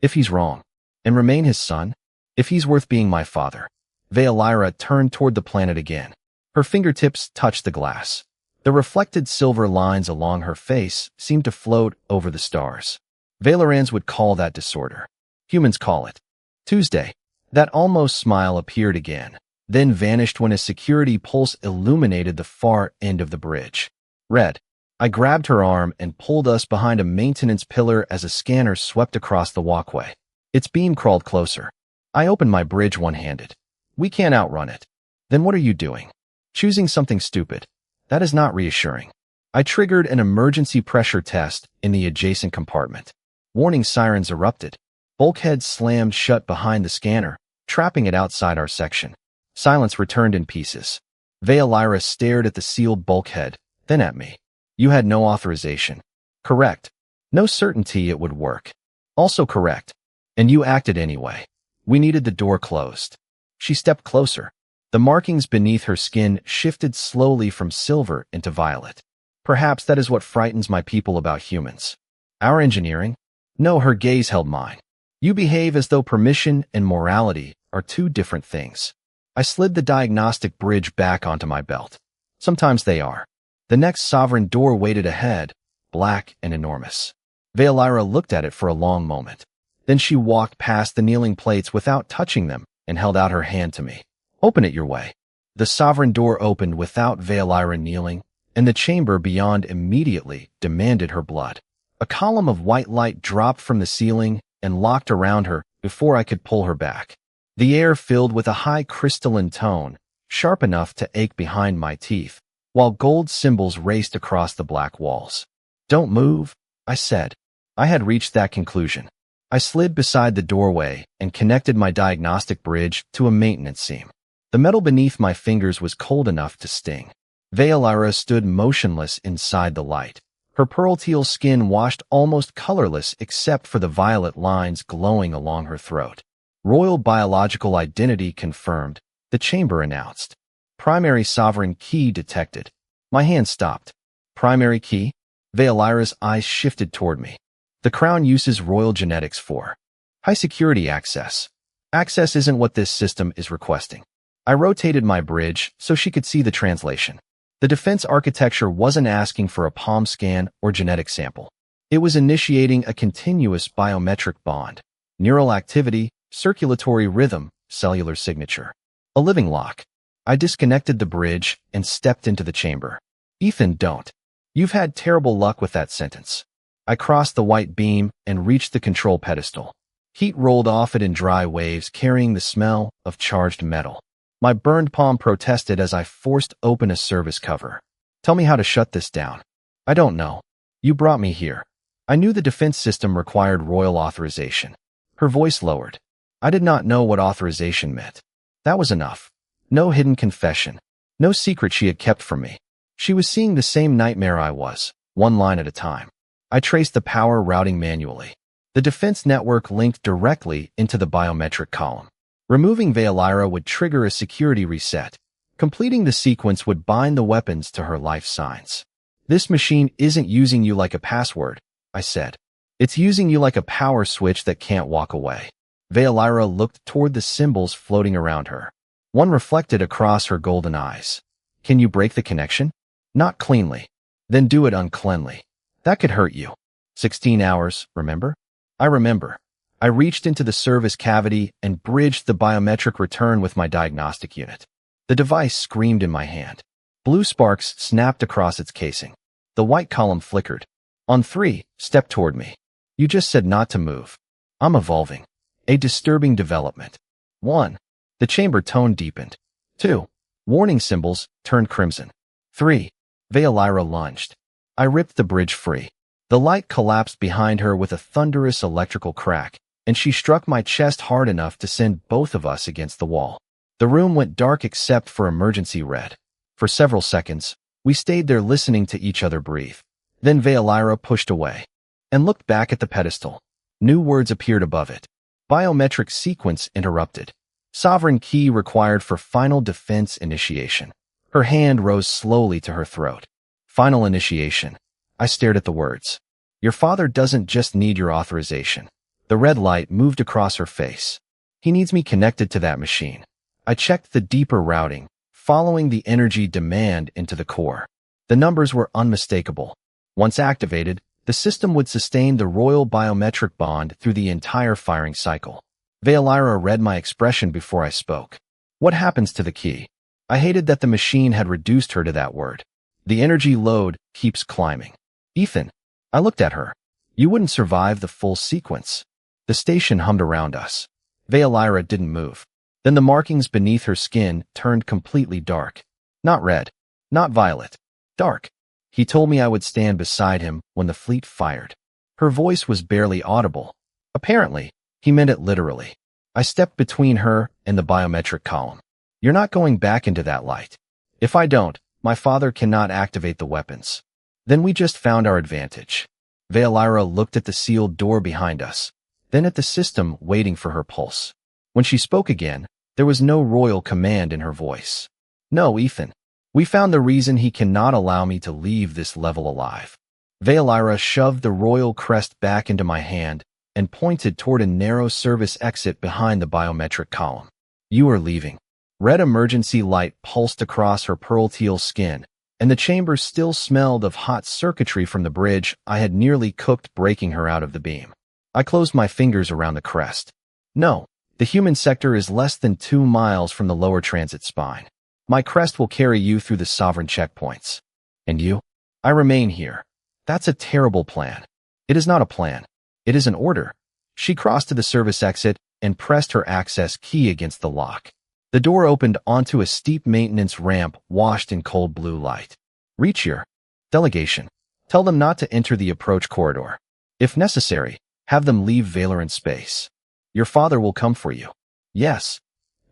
If he's wrong. And remain his son? If he's worth being my father. Vaelyra turned toward the planet again. Her fingertips touched the glass. The reflected silver lines along her face seemed to float over the stars. Vaelyrans would call that disorder. Humans call it. Tuesday. That almost smile appeared again, then vanished when a security pulse illuminated the far end of the bridge. Red. I grabbed her arm and pulled us behind a maintenance pillar as a scanner swept across the walkway. Its beam crawled closer. I opened my bridge one-handed. We can't outrun it. Then what are you doing? Choosing something stupid. That is not reassuring. I triggered an emergency pressure test in the adjacent compartment. Warning sirens erupted. Bulkheads slammed shut behind the scanner, trapping it outside our section. Silence returned in pieces. Vaelyra stared at the sealed bulkhead, then at me. You had no authorization. Correct. No certainty it would work. Also correct. And you acted anyway. We needed the door closed. She stepped closer. The markings beneath her skin shifted slowly from silver into violet. Perhaps that is what frightens my people about humans. Our engineering? No, her gaze held mine. You behave as though permission and morality are two different things. I slid the diagnostic bridge back onto my belt. Sometimes they are. The next sovereign door waited ahead, black and enormous. Vaelyra looked at it for a long moment. Then she walked past the kneeling plates without touching them and held out her hand to me. Open it your way. The sovereign door opened without Vaelyra kneeling, and the chamber beyond immediately demanded her blood. A column of white light dropped from the ceiling and locked around her before I could pull her back. The air filled with a high crystalline tone, sharp enough to ache behind my teeth, while gold symbols raced across the black walls. Don't move, I said. I had reached that conclusion. I slid beside the doorway and connected my diagnostic bridge to a maintenance seam. The metal beneath my fingers was cold enough to sting. Vaelyra stood motionless inside the light. Her pearl teal skin washed almost colorless except for the violet lines glowing along her throat. Royal biological identity confirmed, the chamber announced. Primary sovereign key detected. My hand stopped. Primary key? Vaelyra's eyes shifted toward me. The crown uses royal genetics for high security access. Access isn't what this system is requesting. I rotated my bridge so she could see the translation. The defense architecture wasn't asking for a palm scan or genetic sample. It was initiating a continuous biometric bond. Neural activity, circulatory rhythm, cellular signature. A living lock. I disconnected the bridge and stepped into the chamber. Ethan, don't. You've had terrible luck with that sentence. I crossed the white beam and reached the control pedestal. Heat rolled off it in dry waves carrying the smell of charged metal. My burned palm protested as I forced open a service cover. Tell me how to shut this down. I don't know. You brought me here. I knew the defense system required royal authorization. Her voice lowered. I did not know what authorization meant. That was enough. No hidden confession. No secret she had kept from me. She was seeing the same nightmare I was, one line at a time. I traced the power routing manually. The defense network linked directly into the biometric column. Removing Vaelyra would trigger a security reset. Completing the sequence would bind the weapons to her life signs. This machine isn't using you like a password, I said. It's using you like a power switch that can't walk away. Vaelyra looked toward the symbols floating around her. One reflected across her golden eyes. Can you break the connection? Not cleanly. Then do it uncleanly. That could hurt you. 16 hours, remember? I remember. I reached into the service cavity and bridged the biometric return with my diagnostic unit. The device screamed in my hand. Blue sparks snapped across its casing. The white column flickered. On 3, step toward me. You just said not to move. I'm evolving. A disturbing development. 1. The chamber tone deepened. 2. Warning symbols turned crimson. 3. Vaelyra lunged. I ripped the bridge free. The light collapsed behind her with a thunderous electrical crack, and she struck my chest hard enough to send both of us against the wall. The room went dark except for emergency red. For several seconds, we stayed there listening to each other breathe. Then Vaelyra pushed away and looked back at the pedestal. New words appeared above it. Biometric sequence interrupted. Sovereign key required for final defense initiation. Her hand rose slowly to her throat. Final initiation. I stared at the words. Your father doesn't just need your authorization. The red light moved across her face. He needs me connected to that machine. I checked the deeper routing, following the energy demand into the core. The numbers were unmistakable. Once activated, the system would sustain the royal biometric bond through the entire firing cycle. Vaelyra read my expression before I spoke. What happens to the key? I hated that the machine had reduced her to that word. The energy load keeps climbing. Ethan, I looked at her. You wouldn't survive the full sequence. The station hummed around us. Vaelyra didn't move. Then the markings beneath her skin turned completely dark. Not red. Not violet. Dark. He told me I would stand beside him when the fleet fired. Her voice was barely audible. Apparently, he meant it literally. I stepped between her and the biometric column. You're not going back into that light. If I don't, my father cannot activate the weapons. Then we just found our advantage. Vaelyra looked at the sealed door behind us, then at the system waiting for her pulse. When she spoke again, there was no royal command in her voice. No, Ethan. We found the reason he cannot allow me to leave this level alive. Vaelyra shoved the royal crest back into my hand and pointed toward a narrow service exit behind the biometric column. You are leaving. Red emergency light pulsed across her pearl teal skin, and the chamber still smelled of hot circuitry from the bridge I had nearly cooked, breaking her out of the beam. I closed my fingers around the crest. No, the human sector is less than 2 miles from the lower transit spine. My crest will carry you through the sovereign checkpoints. And you? I remain here. That's a terrible plan. It is not a plan. It is an order. She crossed to the service exit and pressed her access key against the lock. The door opened onto a steep maintenance ramp washed in cold blue light. Reach your delegation. Tell them not to enter the approach corridor. If necessary, have them leave Vaelyra in space. Your father will come for you. Yes.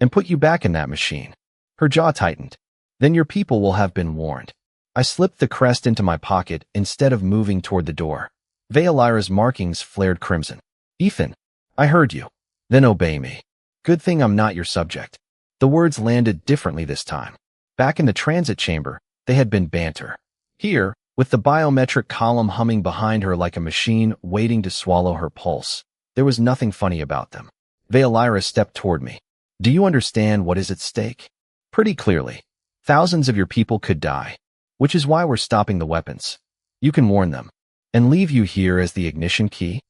And put you back in that machine. Her jaw tightened. Then your people will have been warned. I slipped the crest into my pocket instead of moving toward the door. Vaelyra's markings flared crimson. Ethan, I heard you. Then obey me. Good thing I'm not your subject. The words landed differently this time. Back in the transit chamber, they had been banter. Here, with the biometric column humming behind her like a machine waiting to swallow her pulse, there was nothing funny about them. Vaelyra stepped toward me. Do you understand what is at stake? Pretty clearly. Thousands of your people could die, which is why we're stopping the weapons. You can warn them, and leave you here as the ignition key,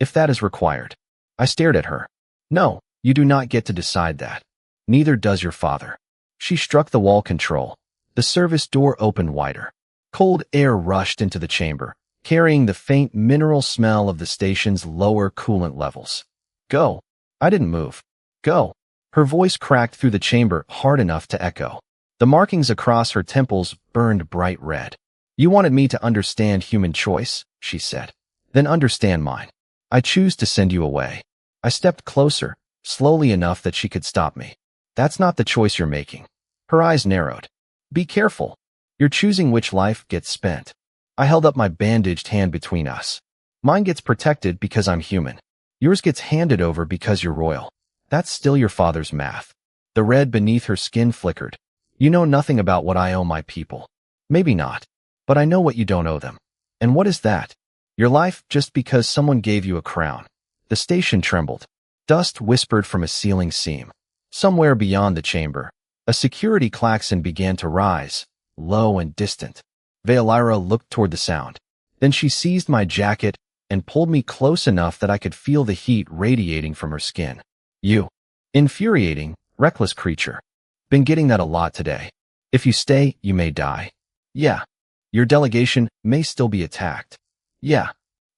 if that is required. I stared at her. No, you do not get to decide that. Neither does your father. She struck the wall control. The service door opened wider. Cold air rushed into the chamber, carrying the faint mineral smell of the station's lower coolant levels. Go. I didn't move. Go. Her voice cracked through the chamber hard enough to echo. The markings across her temples burned bright red. You wanted me to understand human choice, she said. Then understand mine. I choose to send you away. I stepped closer, slowly enough that she could stop me. That's not the choice you're making. Her eyes narrowed. Be careful. You're choosing which life gets spent. I held up my bandaged hand between us. Mine gets protected because I'm human. Yours gets handed over because you're royal. That's still your father's math. The red beneath her skin flickered. You know nothing about what I owe my people. Maybe not. But I know what you don't owe them. And what is that? Your life just because someone gave you a crown. The station trembled. Dust whispered from a ceiling seam. Somewhere beyond the chamber, a security klaxon began to rise, low and distant. Vaelyra looked toward the sound. Then she seized my jacket and pulled me close enough that I could feel the heat radiating from her skin. You. Infuriating, reckless creature. Been getting that a lot today. If you stay, you may die. Yeah. Your delegation may still be attacked. Yeah.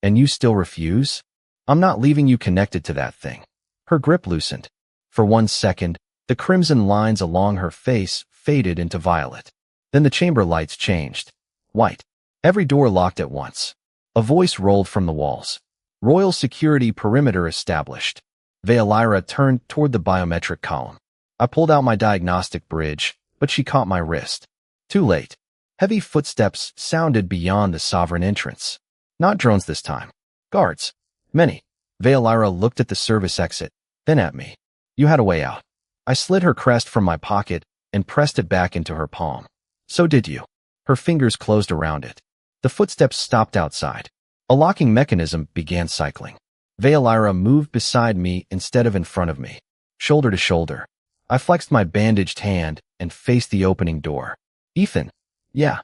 And you still refuse? I'm not leaving you connected to that thing. Her grip loosened. For 1 second, the crimson lines along her face faded into violet. Then the chamber lights changed. White. Every door locked at once. A voice rolled from the walls. Royal security perimeter established. Vaelyra turned toward the biometric column. I pulled out my diagnostic bridge, but she caught my wrist. Too late. Heavy footsteps sounded beyond the sovereign entrance. Not drones this time. Guards. Many. Vaelyra looked at the service exit, then at me. You had a way out. I slid her crest from my pocket and pressed it back into her palm. So did you. Her fingers closed around it. The footsteps stopped outside. A locking mechanism began cycling. Vaelyra moved beside me instead of in front of me. Shoulder to shoulder. I flexed my bandaged hand and faced the opening door. Ethan. Yeah.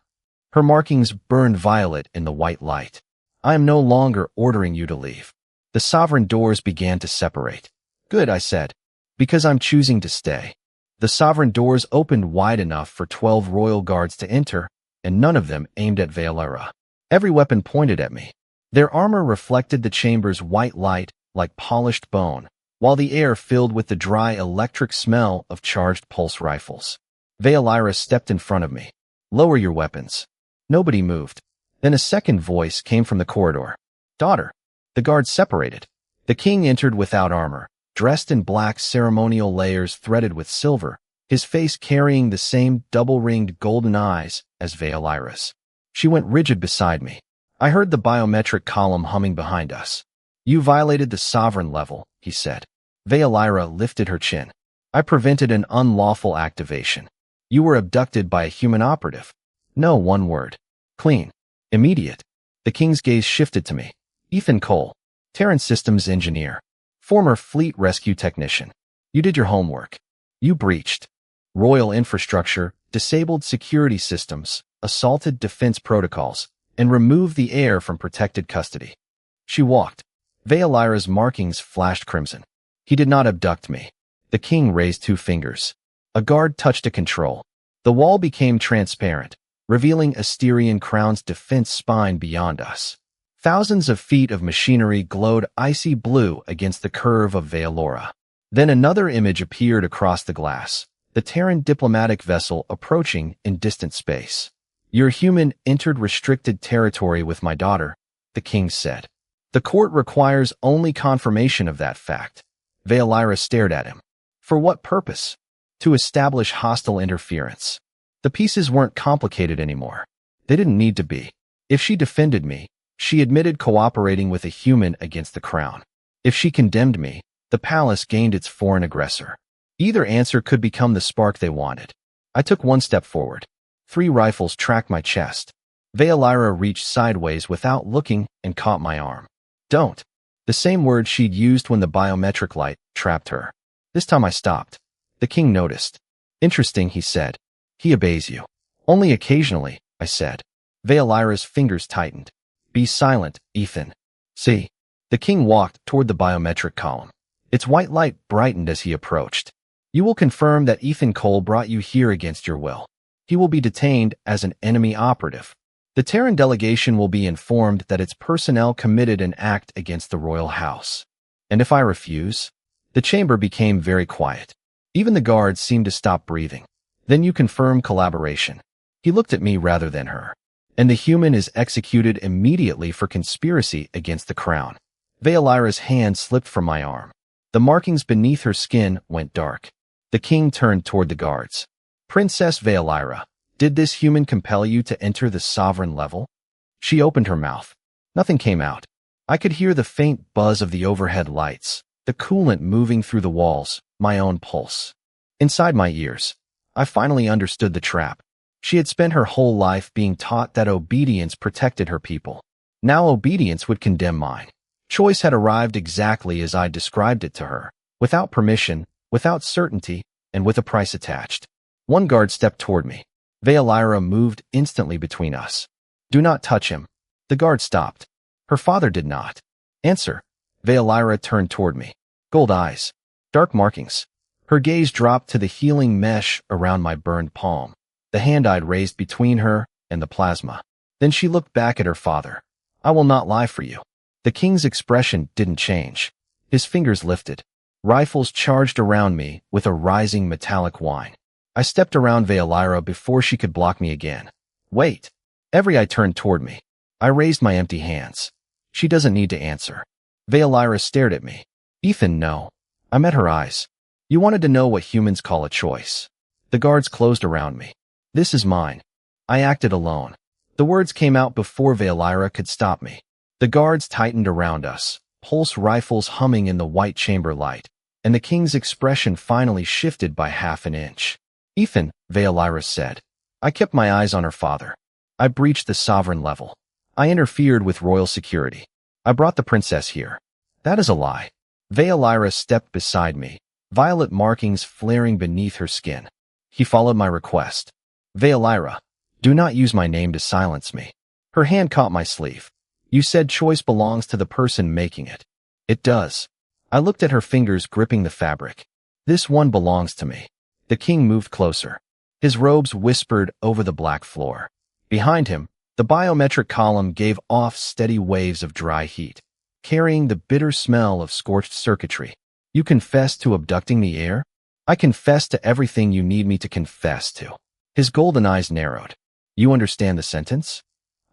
Her markings burned violet in the white light. I am no longer ordering you to leave. The sovereign doors began to separate. Good, I said. Because I'm choosing to stay. The sovereign doors opened wide enough for 12 royal guards to enter, and none of them aimed at Vaelyra. Every weapon pointed at me. Their armor reflected the chamber's white light like polished bone, while the air filled with the dry electric smell of charged pulse rifles. Vaelyra stepped in front of me. Lower your weapons. Nobody moved. Then a second voice came from the corridor. Daughter. The guards separated. The king entered without armor, dressed in black ceremonial layers threaded with silver, his face carrying the same double-ringed golden eyes as Vaelyra's. She went rigid beside me. I heard the biometric column humming behind us. You violated the sovereign level, he said. Vaelyra lifted her chin. I prevented an unlawful activation. You were abducted by a human operative. No, one word. Clean. Immediate. The king's gaze shifted to me. Ethan Cole, Terran Systems engineer. Former fleet rescue technician. You did your homework. You breached. royal infrastructure, disabled security systems, assaulted defense protocols, and removed the heir from protected custody. She walked. Vaelyra's markings flashed crimson. He did not abduct me. The king raised 2 fingers. A guard touched a control. The wall became transparent, revealing Asterian Crown's defense spine beyond us. Thousands of feet of machinery glowed icy blue against the curve of Vaelyra. Then another image appeared across the glass, the Terran diplomatic vessel approaching in distant space. Your human entered restricted territory with my daughter, the king said. The court requires only confirmation of that fact. Vaelyra stared at him. For what purpose? To establish hostile interference. The pieces weren't complicated anymore. They didn't need to be. If she defended me, she admitted cooperating with a human against the crown. If she condemned me, the palace gained its foreign aggressor. Either answer could become the spark they wanted. I took 1 step forward. 3 rifles tracked my chest. Vaelyra reached sideways without looking and caught my arm. Don't. The same word she'd used when the biometric light trapped her. This time I stopped. The king noticed. Interesting, he said. He obeys you. Only occasionally, I said. Vaelyra's fingers tightened. Be silent, Ethan. See. The king walked toward the biometric column. Its white light brightened as he approached. You will confirm that Ethan Cole brought you here against your will. He will be detained as an enemy operative. The Terran delegation will be informed that its personnel committed an act against the royal house. And if I refuse? The chamber became very quiet. Even the guards seemed to stop breathing. Then you confirm collaboration. He looked at me rather than her. And the human is executed immediately for conspiracy against the crown. Vaelyra's hand slipped from my arm. The markings beneath her skin went dark. The king turned toward the guards. Princess Vaelyra, did this human compel you to enter the sovereign level? She opened her mouth. Nothing came out. I could hear the faint buzz of the overhead lights, the coolant moving through the walls, my own pulse. Inside my ears, I finally understood the trap. She had spent her whole life being taught that obedience protected her people. Now obedience would condemn mine. Choice had arrived exactly as I described it to her, without permission, without certainty, and with a price attached. 1 guard stepped toward me. Vaelyra moved instantly between us. Do not touch him. The guard stopped. Her father did not. Answer. Vaelyra turned toward me. Gold eyes. Dark markings. Her gaze dropped to the healing mesh around my burned palm, the hand I'd raised between her and the plasma. Then she looked back at her father. I will not lie for you. The king's expression didn't change. His fingers lifted. Rifles charged around me with a rising metallic whine. I stepped around Vaelyra before she could block me again. Wait. Every eye turned toward me. I raised my empty hands. She doesn't need to answer. Vaelyra stared at me. Ethan, no. I met her eyes. You wanted to know what humans call a choice. The guards closed around me. This is mine. I acted alone. The words came out before Vaelyra could stop me. The guards tightened around us, pulse rifles humming in the white chamber light, and the king's expression finally shifted by half an inch. Ethan, Vaelyra said. I kept my eyes on her father. I breached the sovereign level. I interfered with royal security. I brought the princess here. That is a lie. Vaelyra stepped beside me, violet markings flaring beneath her skin. He followed my request. Vaelyra, do not use my name to silence me. Her hand caught my sleeve. You said choice belongs to the person making it. It does. I looked at her fingers gripping the fabric. This one belongs to me. The king moved closer. His robes whispered over the black floor. Behind him, the biometric column gave off steady waves of dry heat, carrying the bitter smell of scorched circuitry. You confess to abducting the heir? I confess to everything you need me to confess to. His golden eyes narrowed. You understand the sentence?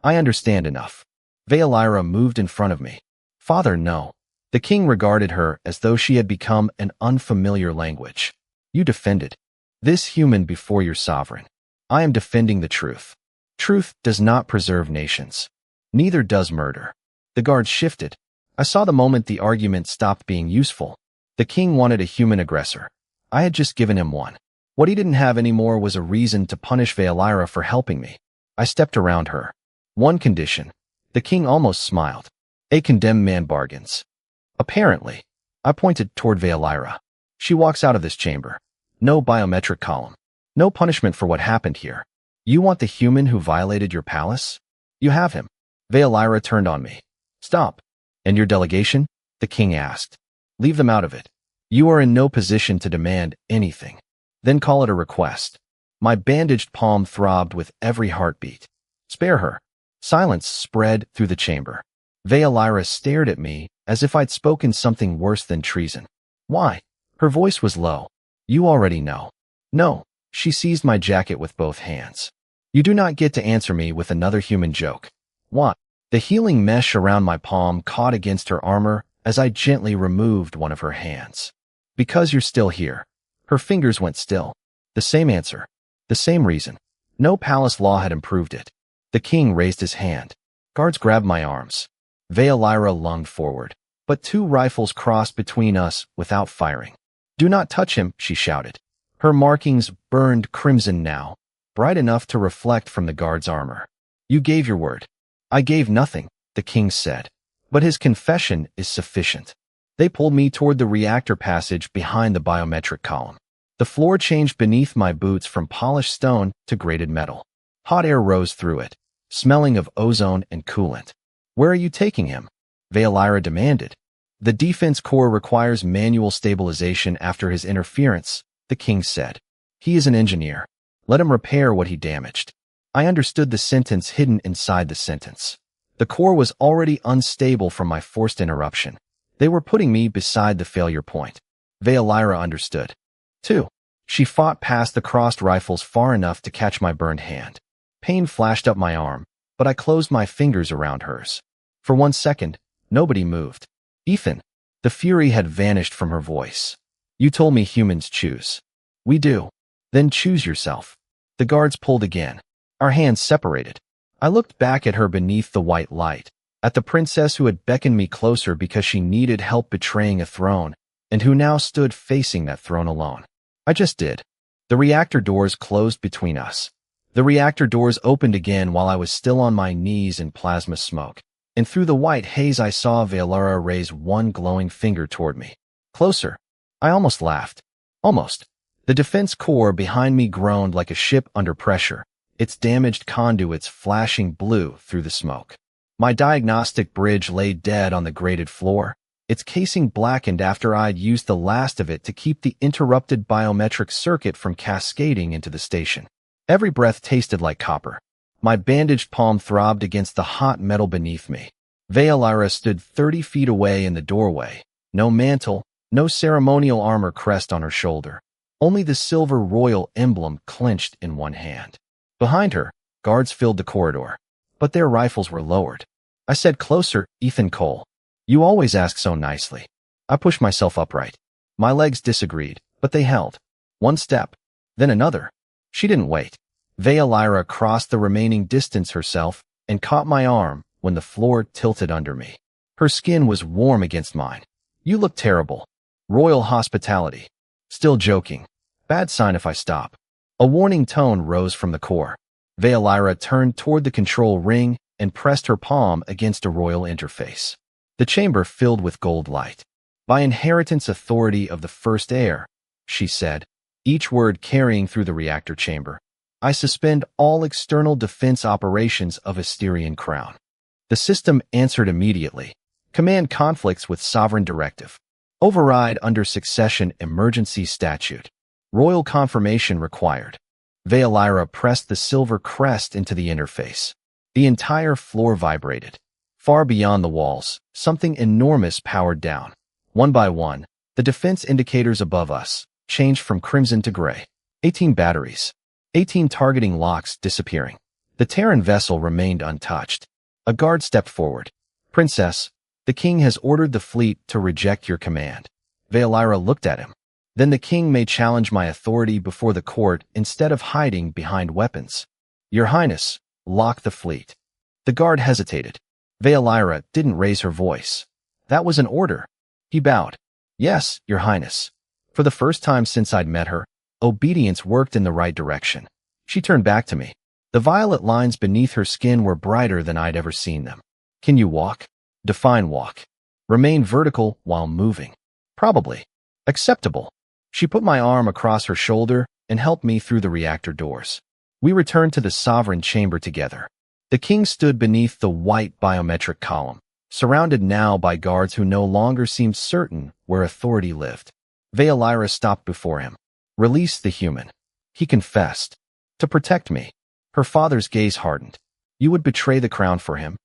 I understand enough. Vaelyra moved in front of me. Father, no. The king regarded her as though she had become an unfamiliar language. You defended this human before your sovereign. I am defending the truth. Truth does not preserve nations. Neither does murder. The guards shifted. I saw the moment the argument stopped being useful. The king wanted a human aggressor. I had just given him one. What he didn't have anymore was a reason to punish Vaelyra for helping me. I stepped around her. One condition. The king almost smiled. A condemned man bargains. Apparently. I pointed toward Vaelyra. She walks out of this chamber. No biometric column. No punishment for what happened here. You want the human who violated your palace? You have him. Vaelyra turned on me. Stop. And your delegation? The king asked. Leave them out of it. You are in no position to demand anything. Then call it a request. My bandaged palm throbbed with every heartbeat. Spare her. Silence spread through the chamber. Vaelyra stared at me as if I'd spoken something worse than treason. Why? Her voice was low. You already know. No. She seized my jacket with both hands. You do not get to answer me with another human joke. What? The healing mesh around my palm caught against her armor as I gently removed one of her hands. Because you're still here. Her fingers went still. The same answer. The same reason. No palace law had improved it. The king raised his hand. Guards grabbed my arms. Vaelyra lunged forward, but 2 rifles crossed between us without firing. Do not touch him, she shouted. Her markings burned crimson now, bright enough to reflect from the guard's armor. You gave your word. I gave nothing, the king said. But his confession is sufficient. They pulled me toward the reactor passage behind the biometric column. The floor changed beneath my boots from polished stone to grated metal. Hot air rose through it, smelling of ozone and coolant. Where are you taking him? Vaelyra demanded. The defense corps requires manual stabilization after his interference, the king said. He is an engineer. Let him repair what he damaged. I understood the sentence hidden inside the sentence. The core was already unstable from my forced interruption. They were putting me beside the failure point. Vaelyra understood. 2. She fought past the crossed rifles far enough to catch my burned hand. Pain flashed up my arm, but I closed my fingers around hers. For 1 second, nobody moved. Ethan. The fury had vanished from her voice. You told me humans choose. We do. Then choose yourself. The guards pulled again. Our hands separated. I looked back at her beneath the white light, at the princess who had beckoned me closer because she needed help betraying a throne, and who now stood facing that throne alone. I just did. The reactor doors closed between us. The reactor doors opened again while I was still on my knees in plasma smoke, and through the white haze I saw Vaelyra raise one glowing finger toward me. Closer. I almost laughed. Almost. The defense corps behind me groaned like a ship under pressure, its damaged conduits flashing blue through the smoke. My diagnostic bridge lay dead on the grated floor, its casing blackened after I'd used the last of it to keep the interrupted biometric circuit from cascading into the station. Every breath tasted like copper. My bandaged palm throbbed against the hot metal beneath me. Vaelyra stood 30 feet away in the doorway. No mantle, no ceremonial armor crest on her shoulder. Only the silver royal emblem clenched in one hand. Behind her, guards filled the corridor, but their rifles were lowered. I said, "Closer, Ethan Cole. You always ask so nicely." I pushed myself upright. My legs disagreed, but they held. 1 step, then another. She didn't wait. Vaelyra crossed the remaining distance herself and caught my arm when the floor tilted under me. Her skin was warm against mine. You look terrible. Royal hospitality. Still joking. Bad sign if I stop. A warning tone rose from the core. Vaelyra turned toward the control ring and pressed her palm against a royal interface. The chamber filled with gold light. By inheritance authority of the first heir, she said, each word carrying through the reactor chamber, I suspend all external defense operations of Asterian Crown. The system answered immediately. Command conflicts with sovereign directive. Override under succession emergency statute. Royal confirmation required. Vaelyra pressed the silver crest into the interface. The entire floor vibrated. Far beyond the walls, something enormous powered down. One by one, the defense indicators above us changed from crimson to gray. 18 batteries. 18 targeting locks disappearing. The Terran vessel remained untouched. A guard stepped forward. Princess, the king has ordered the fleet to reject your command. Vaelyra looked at him. Then the king may challenge my authority before the court instead of hiding behind weapons. Your Highness, lock the fleet. The guard hesitated. Vaelyra didn't raise her voice. That was an order. He bowed. Yes, Your Highness. For the first time since I'd met her, obedience worked in the right direction. She turned back to me. The violet lines beneath her skin were brighter than I'd ever seen them. Can you walk? Define walk. Remain vertical while moving. Probably. Acceptable. She put my arm across her shoulder and helped me through the reactor doors. We returned to the sovereign chamber together. The king stood beneath the white biometric column, surrounded now by guards who no longer seemed certain where authority lived. Vaelyra stopped before him. "Release the human," he confessed. "To protect me." Her father's gaze hardened. "You would betray the crown for him?"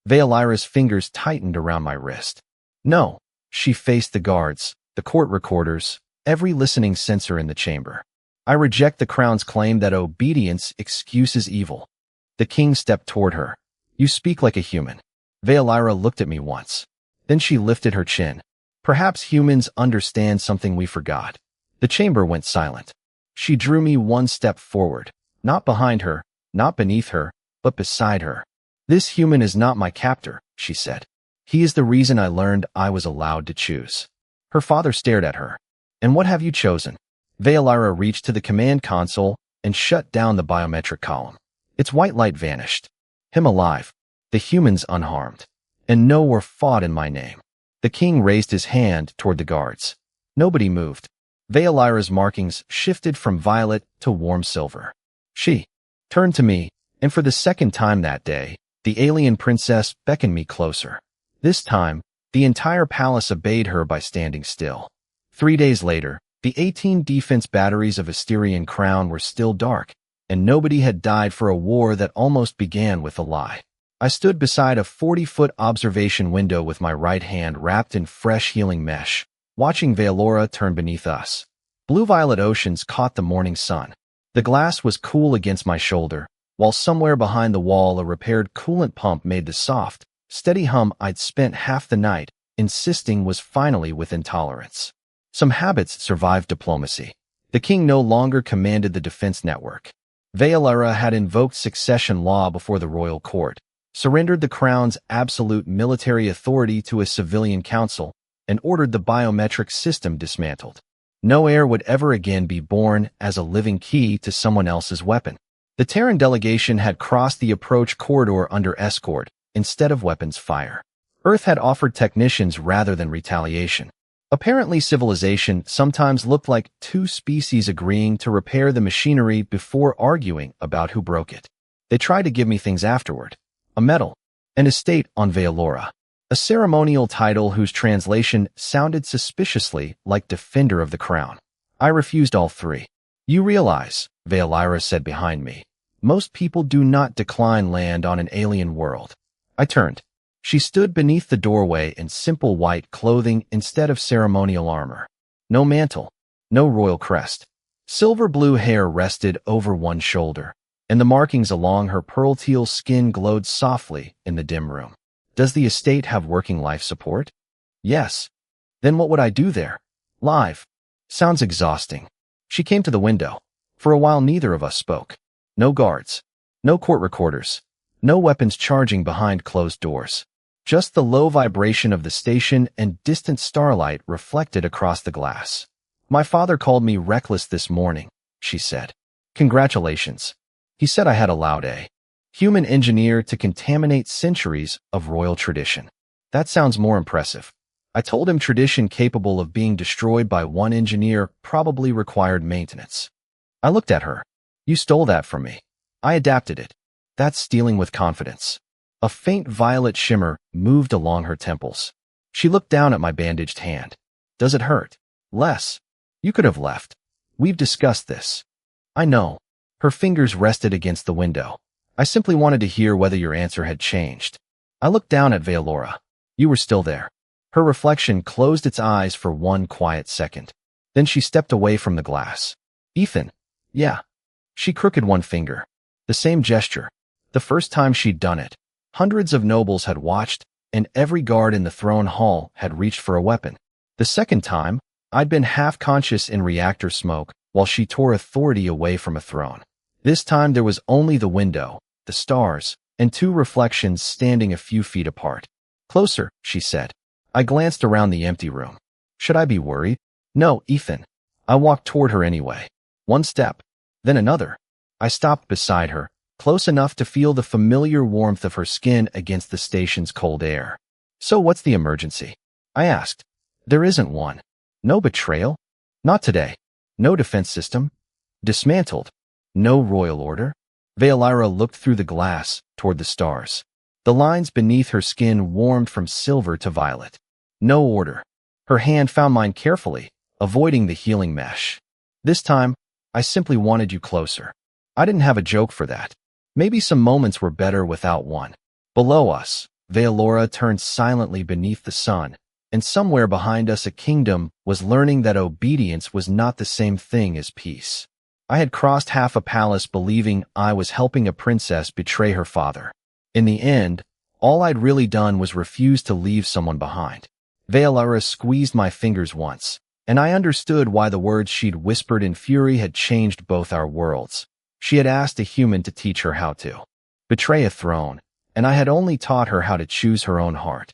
Vaelyra's fingers tightened around my wrist. "No." She faced the guards, the court recorders, every listening censor in the chamber. "I reject the crown's claim that obedience excuses evil." The king stepped toward her. "You speak like a human." Vaelyra looked at me once. Then she lifted her chin. "Perhaps humans understand something we forgot." The chamber went silent. She drew me one step forward, not behind her, not beneath her, but beside her. "This human is not my captor," she said. "He is the reason I learned I was allowed to choose." Her father stared at her. "And what have you chosen?" Vaelyra reached to the command console and shut down the biometric column. Its white light vanished. "Him alive, the humans unharmed, and no war fought in my name." The king raised his hand toward the guards. Nobody moved. Vaelyra's markings shifted from violet to warm silver. She turned to me, and for the second time that day, the alien princess beckoned me closer. This time, the entire palace obeyed her by standing still. 3 days later, the 18 defense batteries of Asterian Crown were still dark, and nobody had died for a war that almost began with a lie. I stood beside a 40-foot observation window with my right hand wrapped in fresh healing mesh, watching Vaelyra turn beneath us. Blue-violet oceans caught the morning sun. The glass was cool against my shoulder, while somewhere behind the wall a repaired coolant pump made the soft, steady hum I'd spent half the night insisting was finally within tolerance. Some habits survived diplomacy. The king no longer commanded the defense network. Vaelyra had invoked succession law before the royal court, surrendered the crown's absolute military authority to a civilian council, and ordered the biometric system dismantled. No heir would ever again be born as a living key to someone else's weapon. The Terran delegation had crossed the approach corridor under escort instead of weapons fire. Earth had offered technicians rather than retaliation. Apparently, civilization sometimes looked like two species agreeing to repair the machinery before arguing about who broke it. They tried to give me things afterward. A medal, an estate on Vaelyra, a ceremonial title whose translation sounded suspiciously like Defender of the Crown. I refused all three. "You realize," Vaelyra said behind me, "most people do not decline land on an alien world." I turned. She stood beneath the doorway in simple white clothing instead of ceremonial armor. No mantle, no royal crest. Silver-blue hair rested over one shoulder, and the markings along her pearl-teal skin glowed softly in the dim room. "Does the estate have working life support?" "Yes." "Then what would I do there?" "Live." "Sounds exhausting." She came to the window. For a while neither of us spoke. No guards. No court recorders. No weapons charging behind closed doors. Just the low vibration of the station and distant starlight reflected across the glass. "My father called me reckless this morning," she said. "Congratulations. He said I had allowed a human engineer to contaminate centuries of royal tradition." "That sounds more impressive." I told him tradition capable of being destroyed by one engineer probably required maintenance. I looked at her. "You stole that from me. I adapted it." "That's stealing with confidence." A faint violet shimmer moved along her temples. She looked down at my bandaged hand. "Does it hurt?" "Less. You could have left. We've discussed this." "I know." Her fingers rested against the window. "I simply wanted to hear whether your answer had changed." I looked down at Vaelyra. "You were still there." Her reflection closed its eyes for one quiet second. Then she stepped away from the glass. "Ethan." "Yeah." She crooked one finger. The same gesture. The first time she'd done it. Hundreds of nobles had watched, and every guard in the throne hall had reached for a weapon. The second time, I'd been half-conscious in reactor smoke while she tore authority away from a throne. This time there was only the window, the stars, and two reflections standing a few feet apart. "Closer," she said. I glanced around the empty room. Should I be worried? "No, Ethan." I walked toward her anyway. One step, then another. I stopped beside her, close enough to feel the familiar warmth of her skin against the station's cold air. "So what's the emergency?" I asked. "There isn't one. No betrayal? Not today. No defense system. Dismantled. No royal order? Vaelyra looked through the glass toward the stars. The lines beneath her skin warmed from silver to violet. No order. Her hand found mine carefully, avoiding the healing mesh. This time, I simply wanted you closer. I didn't have a joke for that. Maybe some moments were better without one. Below us, Vaelyra turned silently beneath the sun, and somewhere behind us a kingdom was learning that obedience was not the same thing as peace. I had crossed half a palace believing I was helping a princess betray her father. In the end, all I'd really done was refuse to leave someone behind. Vaelyra squeezed my fingers once, and I understood why the words she'd whispered in fury had changed both our worlds. She had asked a human to teach her how to betray a throne, and I had only taught her how to choose her own heart.